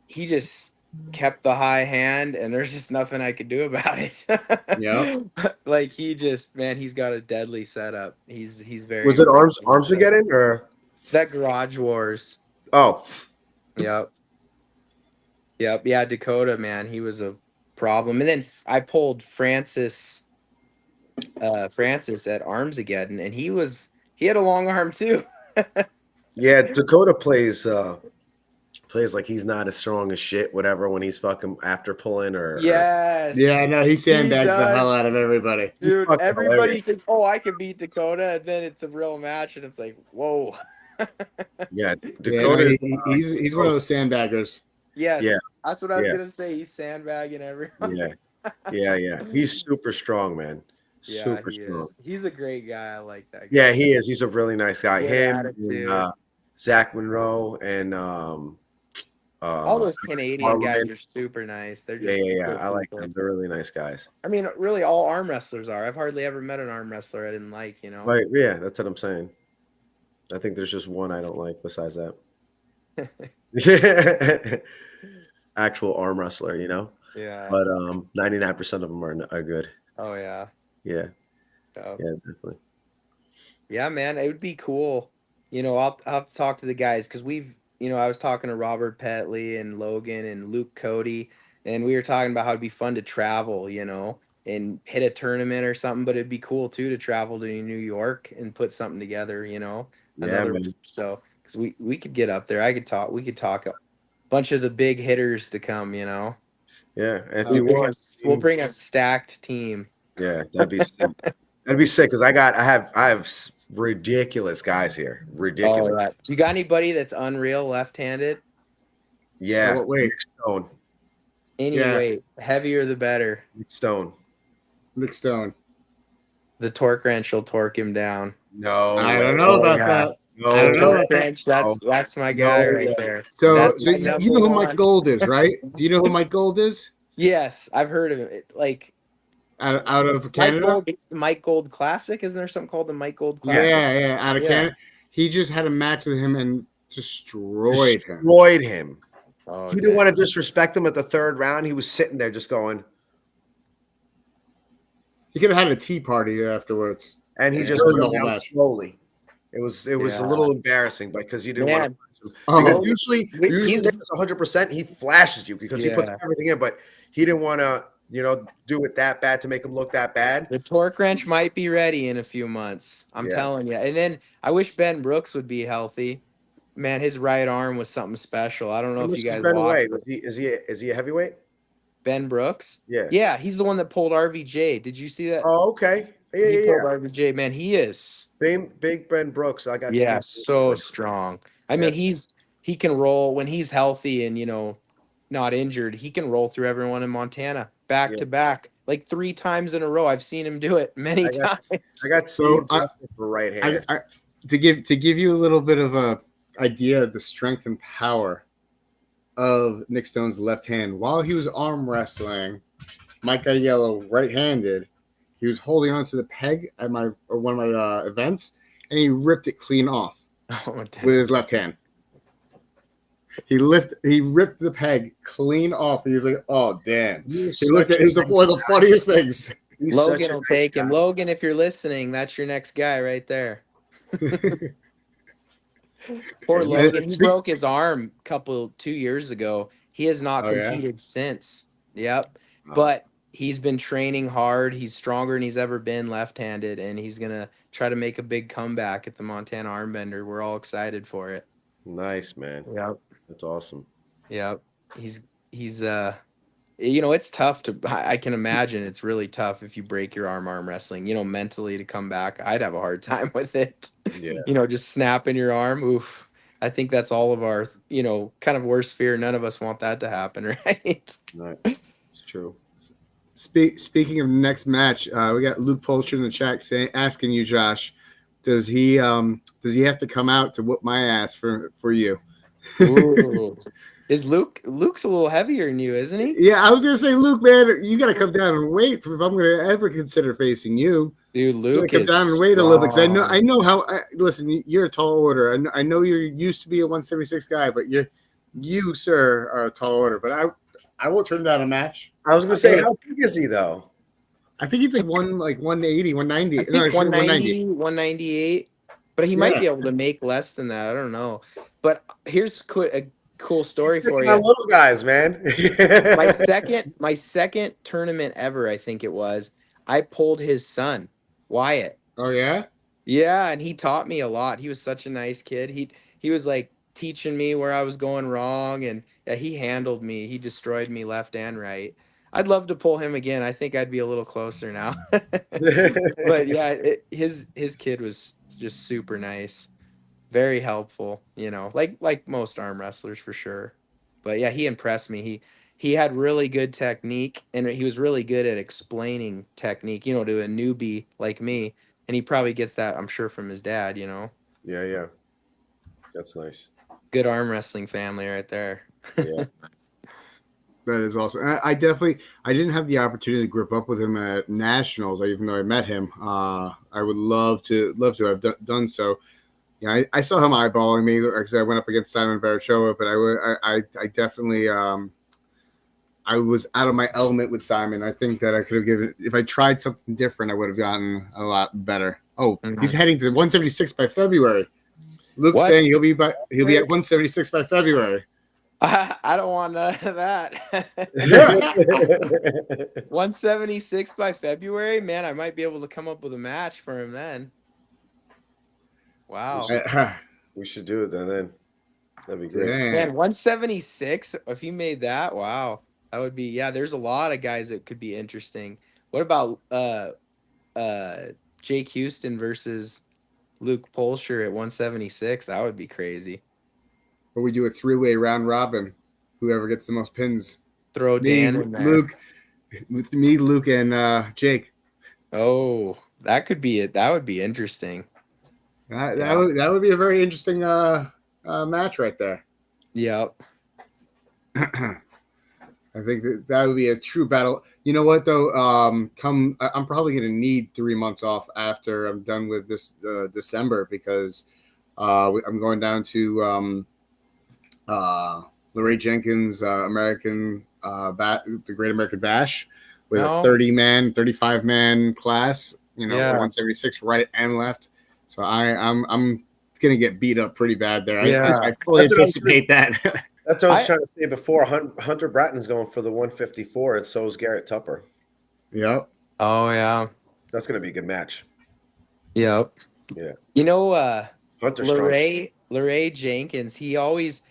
he just kept the high hand, and there's just nothing I could do about Yep. it. Like he's got a deadly setup. He's very was it arms impressive. to get in or That Garage Wars. oh Yep. Yep. Yeah, Dakota, man, he was a problem. And then I pulled Francis at Arms again, and he had a long arm too. yeah? Dakota plays like he's not as strong as shit, whatever, when he's fucking after pulling or Yes. Yeah, no, he sandbags the does. hell out of everybody. he's Dude, fucking everybody hilarious. thinks, oh, I can beat Dakota, and then it's a real match, and it's like, whoa. Yeah, Yeah, Dakota. no, he's one of those sandbaggers. Yes, Yeah, that's what I was yeah. gonna say. He's sandbagging everyone. Yeah. He's super strong, man. Yeah, Super he strong. is. He's a great guy. I like that guy. Yeah, he is. He's a really nice guy. Good Him, attitude. and, Zach Monroe, and All those Canadian guys Parliament. are super nice. They're Yeah, just yeah. good I like people. them. They're really nice guys. I mean, really, all arm wrestlers are. I've hardly ever met an arm wrestler I didn't like. Right? Yeah, that's what I'm saying. I think there's just one I don't like besides that. Actual arm wrestler, Yeah. But 99% of them are good. Oh yeah. Yeah, So, yeah, definitely. yeah, man, it would be cool. I'll have to talk to the guys because I was talking to Robert Petley and Logan and Luke Cody, and we were talking about how it'd be fun to travel, and hit a tournament or something. But it'd be cool too to travel to New York and put something together, Yeah, another. man. So because we could get up there, we could talk a bunch of the big hitters to come, Yeah, and if We'll you bring want, we'll bring a stacked team. yeah, that'd be sick. That'd be sick because I have ridiculous guys here. All Ridiculous. right. You got anybody that's unreal left-handed? Yeah, Wait, Nick Stone. Any Yeah. weight, heavier the better. Nick Stone. Nick Stone. The torque wrench will torque him down. No I don't way. know Oh, about yeah. that. No I don't know way. about that. Wrench, that's my guy right there. So, That's so my you number know who one. Mike Gold is, right? Do you know who Mike Gold is? Yes, I've heard of it. Like Out of Canada? Mike Gold Classic. Isn't there something called the Mike Gold Yeah, Classic? yeah, out of Yeah. Canada. He just had a match with him and destroyed him. Destroyed him. Oh, He didn't want to disrespect him at the third round. He was sitting there just going, He could have had a tea party afterwards. and he Yeah, just during put the him whole down match. slowly. It was a Yeah. little embarrassing because he didn't want Man. to. Oh, Because usually he's- if it's 100%, he flashes you because he puts Yeah. everything in, but he didn't want to, do it that bad to make him look that bad. The torque wrench might be ready in a few months. I'm Yeah. telling you. And then I wish Ben Brooks would be healthy. Man, his right arm was something special. I don't know How if much you does guys Ben watched weigh? Is he a heavyweight? Ben Brooks. Yeah. Yeah, he's the one that pulled RVJ. Did you see that? Oh, okay. Yeah, He yeah, pulled yeah. RVJ. Man, he is Big Ben Brooks. I got so strong. I mean, he can roll when he's healthy and not injured. He can roll through everyone in Montana back to back, like 3 times in a row. I've seen him do it many times. I got So, Steve for right hand. to give you a little bit of a idea of the strength and power of Nick Stone's left hand, while he was arm wrestling Mike Aiello right-handed, he was holding onto the peg at one of my events, and he ripped it clean off with his left hand. He ripped the peg clean off. He was like, "Oh damn!" He looked at it. It was one of the funniest things. Logan will take him. Logan, if you're listening, that's your next guy right there. Poor Logan. He broke his arm 2 years ago. He has not competed since. Yep. But he's been training hard. He's stronger than he's ever been left-handed, and he's going to try to make a big comeback at the Montana Armbender. We're all excited for it. Nice, man. Yep. That's awesome. Yep. He's it's tough I can imagine it's really tough if you break your arm wrestling, mentally to come back. I'd have a hard time with it. Yeah. Just snapping your arm. Oof. I think that's all of our, kind of worst fear. None of us want that to happen, right? Right. It's true. Speaking of next match, we got Luke Polcher in the chat asking you, Josh, does he have to come out to whoop my ass for you? Ooh. Is Luke's a little heavier than you, isn't he? Yeah, I was gonna say, Luke, man, you gotta come down and wait if I'm gonna ever consider facing you. Dude, Luke, come down and wait a little bit because I know how. Listen, you're a tall order. I know you're used to be a 176 guy, but you, sir, are a tall order. But I will turn down a match. I was gonna say, how big is he though? I think he's like 180, 190. I think 190, 198. But he might be able to make less than that. I don't know. But here's a cool story for you. Little guys, man. my second tournament ever, I think it was. I pulled his son, Wyatt. Oh yeah? Yeah, and he taught me a lot. He was such a nice kid. He was like teaching me where I was going wrong, and he handled me. He destroyed me left and right. I'd love to pull him again. I think I'd be a little closer now. But yeah, his kid was just super nice. Very helpful, like most arm wrestlers for sure. But yeah, he impressed me. He had really good technique, and he was really good at explaining technique, to a newbie like me. And he probably gets that, I'm sure, from his dad, Yeah. That's nice. Good arm wrestling family right there. Yeah. That is awesome. I didn't have the opportunity to grip up with him at nationals, even though I met him. I would love to have done so. Yeah, I saw him eyeballing me because I went up against Simon Barachoa, but I definitely I was out of my element with Simon. I think that I could have given, if I tried something different, I would have gotten a lot better. Oh, he's heading to 176 by February. Luke's What? saying he'll be at 176 by February. I don't want none of that. 176 by February, man. I might be able to come up with a match for him then. Wow. We should do it then. That'd be great. Yeah. Man, 176. If he made that, wow. That would be, yeah, there's a lot of guys that could be interesting. What about Jake Houston versus Luke Polsher at 176? That would be crazy. Or we do a 3-way round robin. Whoever gets the most pins. Throw Dan in there. Luke, with me, Luke, and Jake. Oh, that could be it. That would be interesting. That would be a very interesting match right there. Yep. I think that would be a true battle. You know what though? I'm probably going to need 3 months off after I'm done with this December because I'm going down to Lorraine Jenkins American the Great American Bash with a 30-man, 35-man class. You know, 176 right and left. So I'm gonna get beat up pretty bad there. Yeah. I fully anticipate that. That's what I was trying to say before. Hunter Bratton's going for the 154, and so is Garrett Tupper. Yep. Oh yeah. That's gonna be a good match. Yep. Yeah. You know, Hunter Lorraine Jenkins, he always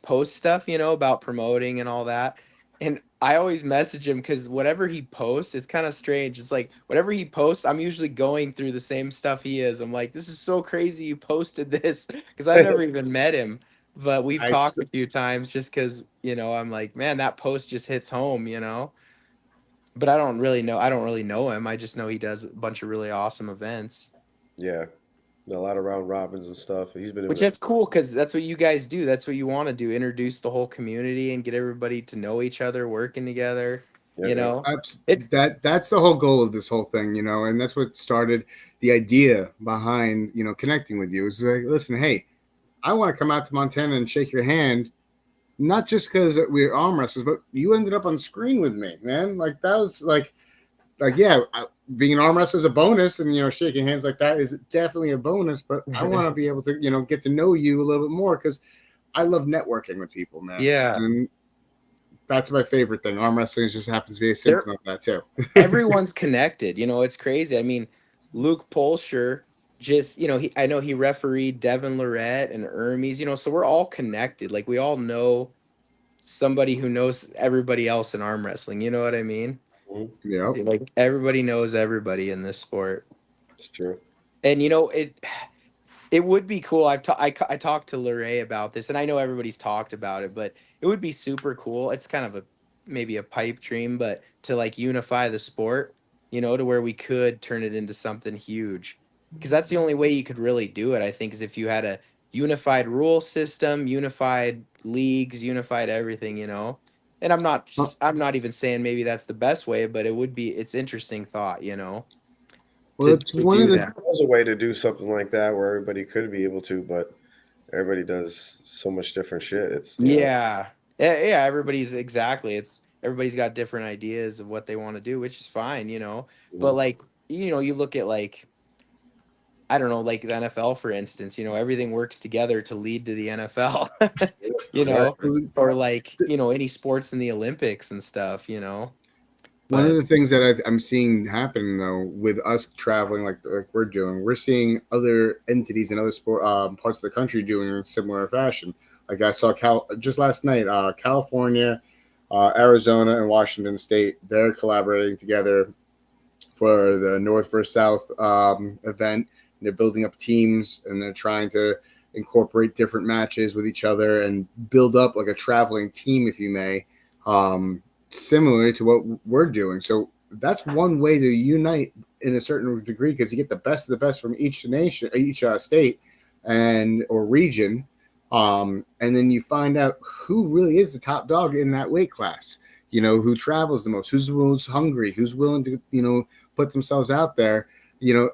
posts stuff, you know, about promoting and all that. And I always message him because whatever he posts, it's kind of strange. It's like whatever he posts, I'm usually going through the same stuff he is. I'm like, this is so crazy you posted this because I never even met him. But we've talked a few times just because, you know, I'm like, man, that post just hits home, you know. But I don't really know him. I just know he does a bunch of really awesome events. Yeah. A lot of round robins and stuff. He's been, which that's cool because that's what you guys do. That's what you want to do. Introduce the whole community and get everybody to know each other, working together. Yeah, you know, that's the whole goal of this whole thing, you know, and that's what started the idea behind, you know, connecting with you. It's like, listen, hey, I want to come out to Montana and shake your hand, not just because we're arm wrestlers, but you ended up on screen with me, man. Like that was like yeah, being an arm wrestler is a bonus, and you know, shaking hands like that is definitely a bonus. But I want to be able to, you know, get to know you a little bit more because I love networking with people, man. Yeah, and that's my favorite thing. Arm wrestling just happens to be a symptom of that too. Everyone's connected. You know, it's crazy. I mean, Luke Polsher, just you know, I know he refereed Devin Lorette and Hermes. You know, so we're all connected. Like we all know somebody who knows everybody else in arm wrestling. You know what I mean? Yeah, like everybody knows everybody in this sport. It's true. And you know, it would be cool. I talked to Lorraine about this, and I know everybody's talked about it, but it would be super cool. It's kind of maybe a pipe dream, but to like unify the sport, you know, to where we could turn it into something huge. Because that's the only way you could really do it, I think, is if you had a unified rule system, unified leagues, unified everything, you know. And I'm not even saying maybe that's the best way, but it's interesting thought, you know. Well, it's one of the. There's a way to do something like that where everybody could be able to, but everybody does so much different shit. It's yeah. Everybody's got different ideas of what they want to do, which is fine, you know. But like, you know, you look at like, I don't know, like the NFL, for instance, you know, everything works together to lead to the NFL, you know, or like, you know, any sports in the Olympics and stuff, you know. One of the things that I'm seeing happen though with us traveling like we're doing, we're seeing other entities in other parts of the country doing in similar fashion. Like I saw just last night, California, Arizona, and Washington State, they're collaborating together for the North versus South event. They're building up teams and they're trying to incorporate different matches with each other and build up like a traveling team, if you may, similar to what we're doing. So that's one way to unite in a certain degree because you get the best of the best from each nation, each state or region. And then you find out who really is the top dog in that weight class, you know, who travels the most, who's the most hungry, who's willing to, you know, put themselves out there, you know.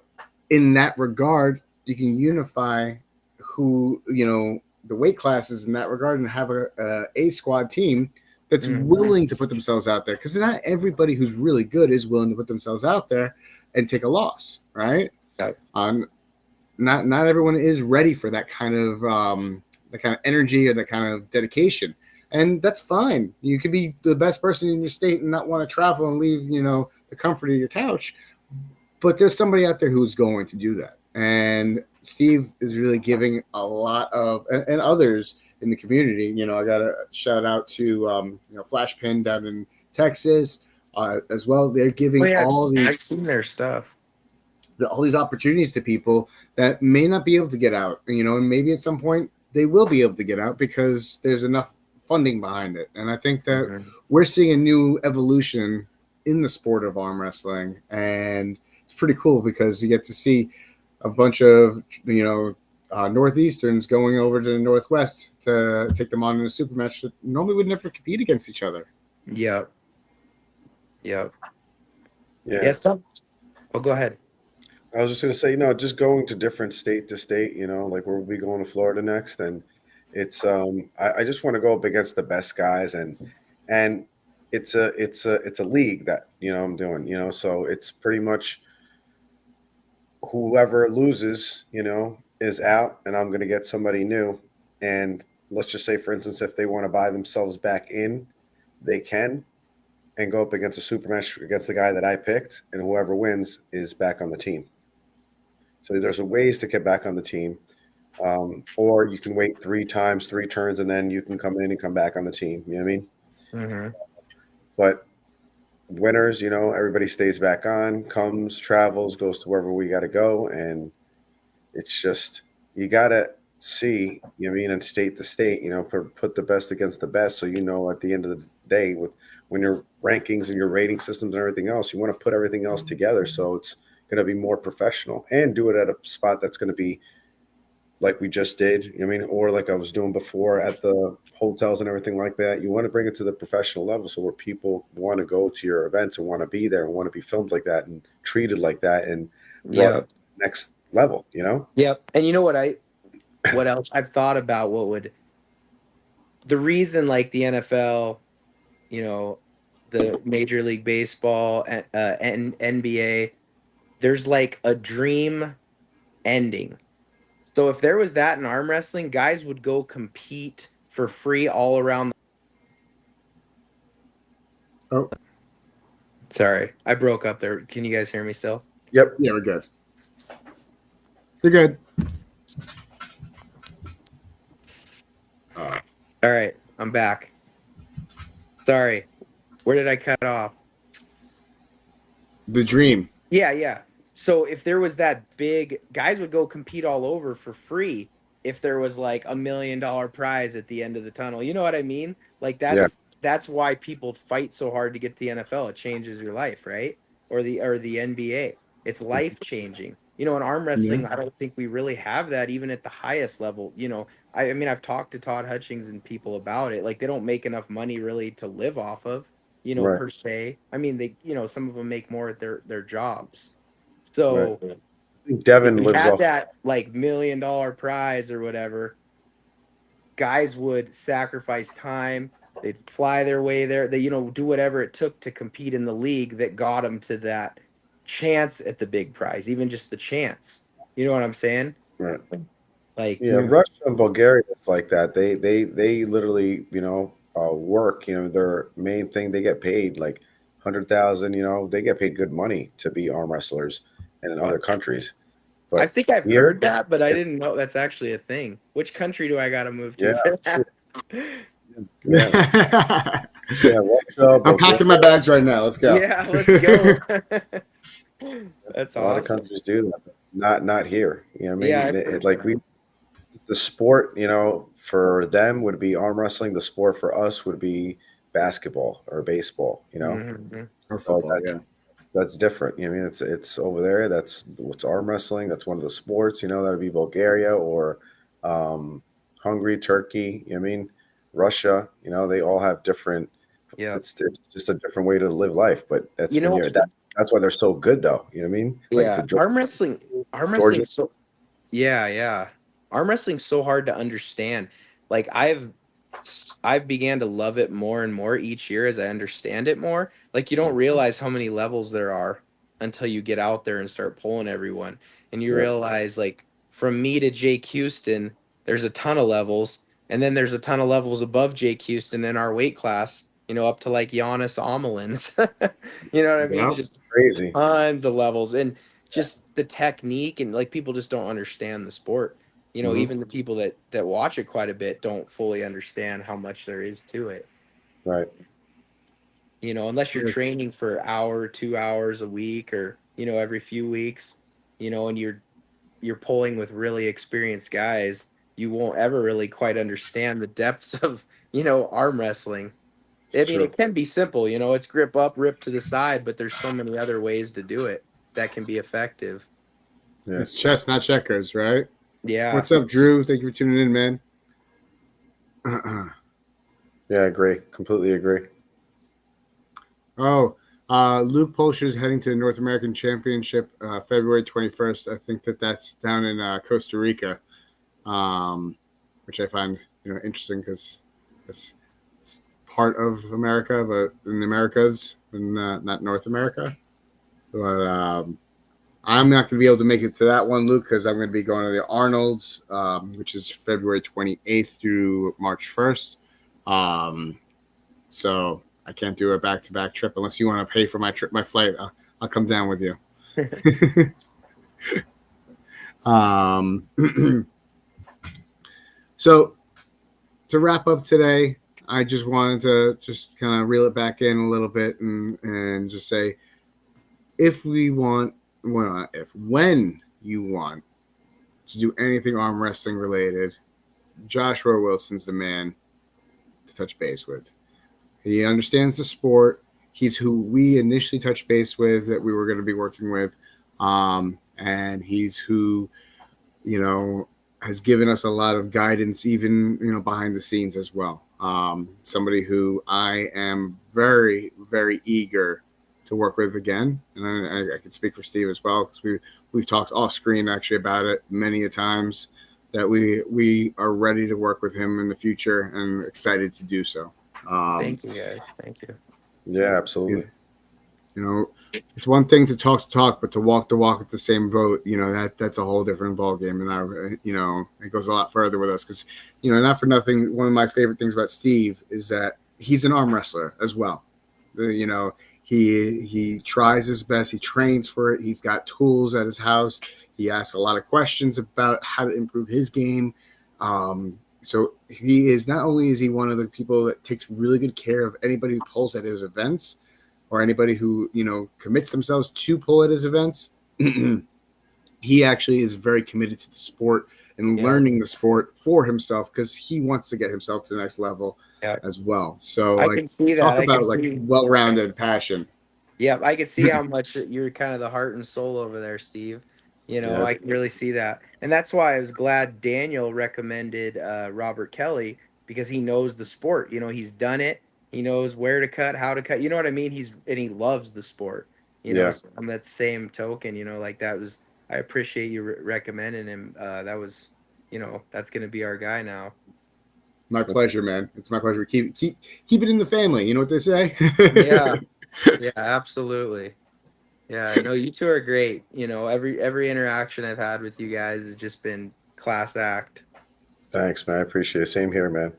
In that regard, you can unify who, you know, the weight classes in that regard and have a squad team that's willing to put themselves out there. Because not everybody who's really good is willing to put themselves out there and take a loss, right? Yeah. not everyone is ready for that kind of energy or that kind of dedication, and that's fine. You could be the best person in your state and not want to travel and leave the comfort of your couch, but there's somebody out there who's going to do that, and Steve is really giving a lot of and others in the community. I got a shout out to Flash Pin down in Texas as well. They're giving I've seen their stuff. All these opportunities to people that may not be able to get out, and maybe at some point they will be able to get out because there's enough funding behind it. And I think that we're seeing a new evolution in the sport of arm wrestling, and it's pretty cool because you get to see a bunch of Northeasterns going over to the Northwest to take them on in a super match that normally would never compete against each other. Yep. Yeah. Yes. Oh, go ahead. I was just going to say, just going to different state to state, like we'll be going to Florida next. And it's, I just want to go up against the best guys and it's a league that, I'm doing, so it's pretty much whoever loses, is out and I'm going to get somebody new. And let's just say, for instance, if they want to buy themselves back in, they can and go up against a super match against the guy that I picked, and whoever wins is back on the team. So there's ways to get back on the team, or you can wait 3 turns, and then you can come in and come back on the team. You know what I mean? Mm-hmm. But winners, everybody stays back on, comes, travels, goes to wherever we got to go, and it's just you got to see, in state to state, put the best against the best, so at the end of the day, when your rankings and your rating systems and everything else, you want to put everything else together so it's going to be more professional and do it at a spot that's going to be like we just did, or like I was doing before at the hotels and everything like that. You want to bring it to the professional level, so where people want to go to your events and want to be there and want to be filmed like that and treated like that and next level, Yep. And what else I've thought about, the reason like the NFL, the Major League Baseball and NBA, there's like a dream ending. So if there was that in arm wrestling, guys would go compete for free all around. Oh, sorry, I broke up there. Can you guys hear me still? Yep. Yeah, we're good. You're good. All right, I'm back. Sorry, where did I cut off? The dream. Yeah. So if there was that big, guys would go compete all over for free if there was like $1 million prize at the end of the tunnel. You know what I mean? Like that's why people fight so hard to get to the NFL. It changes your life, right? Or the NBA. It's life changing. In arm wrestling, I don't think we really have that even at the highest level. I mean, I've talked to Todd Hutchings and people about it. Like they don't make enough money really to live off of. Right. Per se. I mean, they, some of them make more at their jobs. So right. I think Devin lives had off that like $1 million prize or whatever. Guys would sacrifice time. They'd fly their way there. They, do whatever it took to compete in the league that got them to that chance at the big prize, even just the chance. You know what I'm saying? Right. Like Russia and Bulgaria is like that. They literally, work. Their main thing, they get paid like 100,000. They get paid good money to be arm wrestlers in other countries. But I think I've heard that, but I didn't know that's actually a thing. Which country do I got to move to for that? Russia, I'm packing my bags right now. Let's go. Yeah, let's go. That's a lot of countries do that, but not here. I mean, the sport, for them would be arm wrestling. The sport for us would be basketball or baseball. Mm-hmm. Or football. That's different. I mean, it's over there. That's what's arm wrestling. That's one of the sports. That would be Bulgaria or Hungary, Turkey. I mean, Russia. They all have different. Yeah, it's just a different way to live life. But that's that's why they're so good, though. You know what I mean? Yeah, arm wrestling. So arm wrestling's so hard to understand. Like I've began to love it more and more each year as I understand it more. Like you don't realize how many levels there are until you get out there and start pulling everyone. And you realize like from me to Jake Houston, there's a ton of levels, and then there's a ton of levels above Jake Houston in our weight class, up to like Giannis Amelins. You know what I mean? Yep. Just Crazy. tons of levels, and just the technique, and like people just don't understand the sport. Mhm. Even the people that watch it quite a bit don't fully understand how much there is to it. Right. Unless you're Yeah. training for an hour, 2 hours a week, or every few weeks, and you're pulling with really experienced guys, you won't ever really quite understand the depths of arm wrestling. I mean, True. it can be simple, it's grip up, rip to the side, but there's so many other ways to do it that can be effective. Yeah. It's chess, not checkers, right? Yeah. What's up, Drew? Thank you for tuning in, man. Yeah, I agree. Completely agree. Luke Polsher is heading to the North American Championship February 21st. I think that's down in Costa Rica, which I find interesting because it's part of America, but in the Americas, and not North America. But I'm not going to be able to make it to that one, Luke, because I'm going to be going to the Arnold's, which is February 28th through March 1st. So I can't do a back-to-back trip unless you want to pay for my flight. I'll come down with you. So to wrap up today, I just wanted to just kind of reel it back in a little bit and just say, when you want to do anything arm wrestling related, Joshua Wilson's the man to touch base with. He understands the sport. He's who we initially touched base with that we were going to be working with. And he's who, has given us a lot of guidance, even, behind the scenes as well. Somebody who I am very, very eager to work with again. And I can speak for Steve as well, because we've talked off screen actually about it many a times, that we are ready to work with him in the future and excited to do so. Thank you, guys. Thank you. Yeah, absolutely. It's one thing to talk, but to walk the walk at the same boat, that's a whole different ballgame. And it goes a lot further with us because, not for nothing, one of my favorite things about Steve is that he's an arm wrestler as well. He tries his best. He trains for it. He's got tools at his house. He asks a lot of questions about how to improve his game. So he is, not only is he one of the people that takes really good care of anybody who pulls at his events, or anybody who, commits themselves to pull at his events, he actually is very committed to the sport and learning the sport for himself, because he wants to get himself to the next level as well. So I can see that. Talk about well-rounded passion. Yeah, I can see how much you're kind of the heart and soul over there, Steve. I can really see that. And that's why I was glad Daniel recommended Robert Kelly, because he knows the sport. He's done it. He knows where to cut, how to cut. You know what I mean? And he loves the sport. So on that same token, I appreciate you recommending him. That was, that's going to be our guy now. My pleasure, man. It's my pleasure. Keep it in the family. You know what they say? Yeah, absolutely. Yeah, no, you two are great. Every interaction I've had with you guys has just been class act. Thanks, man. I appreciate it. Same here, man.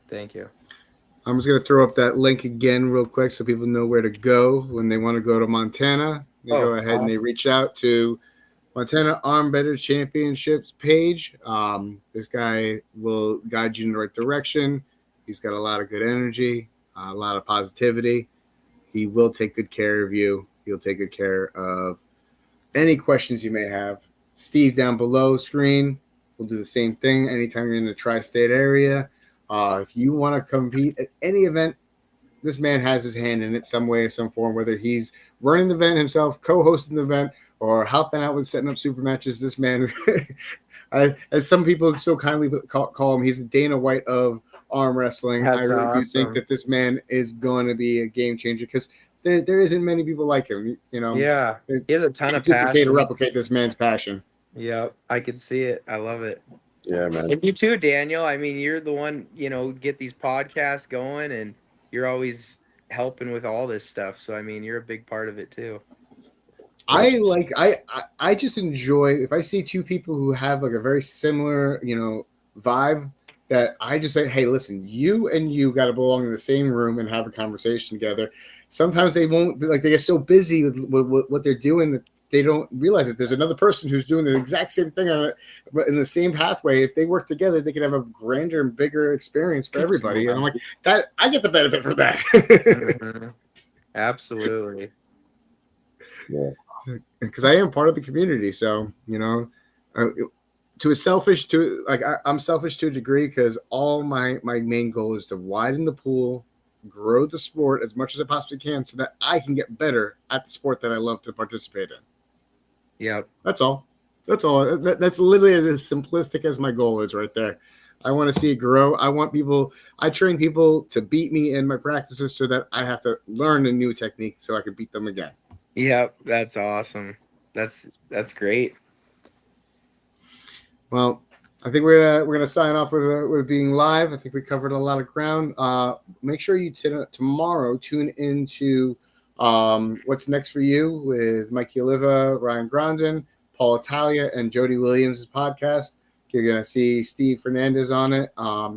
Thank you. I'm just going to throw up that link again real quick so people know where to go when they want to go to Montana. They go ahead and they reach out to Montana Armbender Championships page. This guy will guide you in the right direction. He's got a lot of good energy, a lot of positivity. He will take good care of you. He'll take good care of any questions you may have. Steve down below screen will do the same thing anytime you're in the tri-state area. If you want to compete at any event, this man has his hand in it some way or some form, whether he's running the event himself, co-hosting the event, or helping out with setting up super matches. This man, as some people so kindly call him, he's the Dana White of arm wrestling. That's I really awesome. do think that this man is going to be a game changer, because there isn't many people like him. Yeah, he has a ton of duplicate passion. or replicate this man's passion. Yep, I can see it. I love it. Yeah, man. And you too, Daniel. I mean, you're the one, get these podcasts going, and you're always helping with all this stuff. So, I mean, you're a big part of it too. I just enjoy if I see two people who have like a very similar, vibe, that I just say, hey, listen, you and you got to belong in the same room and have a conversation together. Sometimes they won't, like, they get so busy with what they're doing that they don't realize that there's another person who's doing the exact same thing in the same pathway. If they work together, they can have a grander and bigger experience for everybody. And I'm like, that I get the benefit from that. Mm-hmm. Absolutely. Yeah. Because I am part of the community, so I'm selfish to a degree, because all my main goal is to widen the pool, grow the sport as much as I possibly can, so that I can get better at the sport that I love to participate in. Yep. That's all. That's literally as simplistic as my goal is right there. I want to see it grow. I train people to beat me in my practices so that I have to learn a new technique so I can beat them again. Yep, that's awesome. That's great. Well, I think we're gonna sign off with being live. I think we covered a lot of ground. Make sure you tomorrow tune into What's Next for You with Mikey Oliva, Ryan Grondin, Paul Italia, and Jody Williams' podcast. You're gonna see Steve Fernandez on it.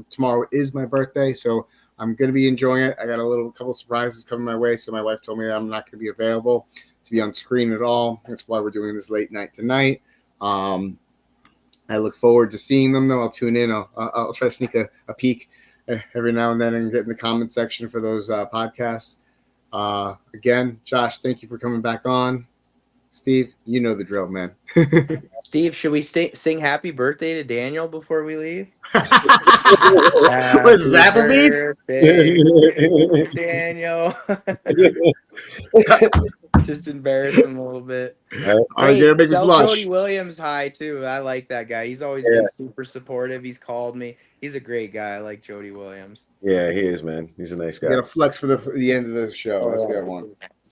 Tomorrow is my birthday, so I'm gonna be enjoying it. I got a couple surprises coming my way, so my wife told me that I'm not gonna be available to be on screen at all. That's why we're doing this late night tonight. I look forward to seeing them, though. I'll tune in. I'll try to sneak a peek every now and then and get in the comment section for those podcasts. Again, Josh, thank you for coming back on. Steve, you know the drill, man. Steve, should we sing happy birthday to Daniel before we leave? What is this, Applebee's? Daniel. Just embarrass him a little bit. Hey, tell Jody Williams hi too. I like that guy. He's always been super supportive. He's called me. He's a great guy. I like Jody Williams. Yeah, he is, man. He's a nice guy. You got to flex for the end of the show. That's a good one.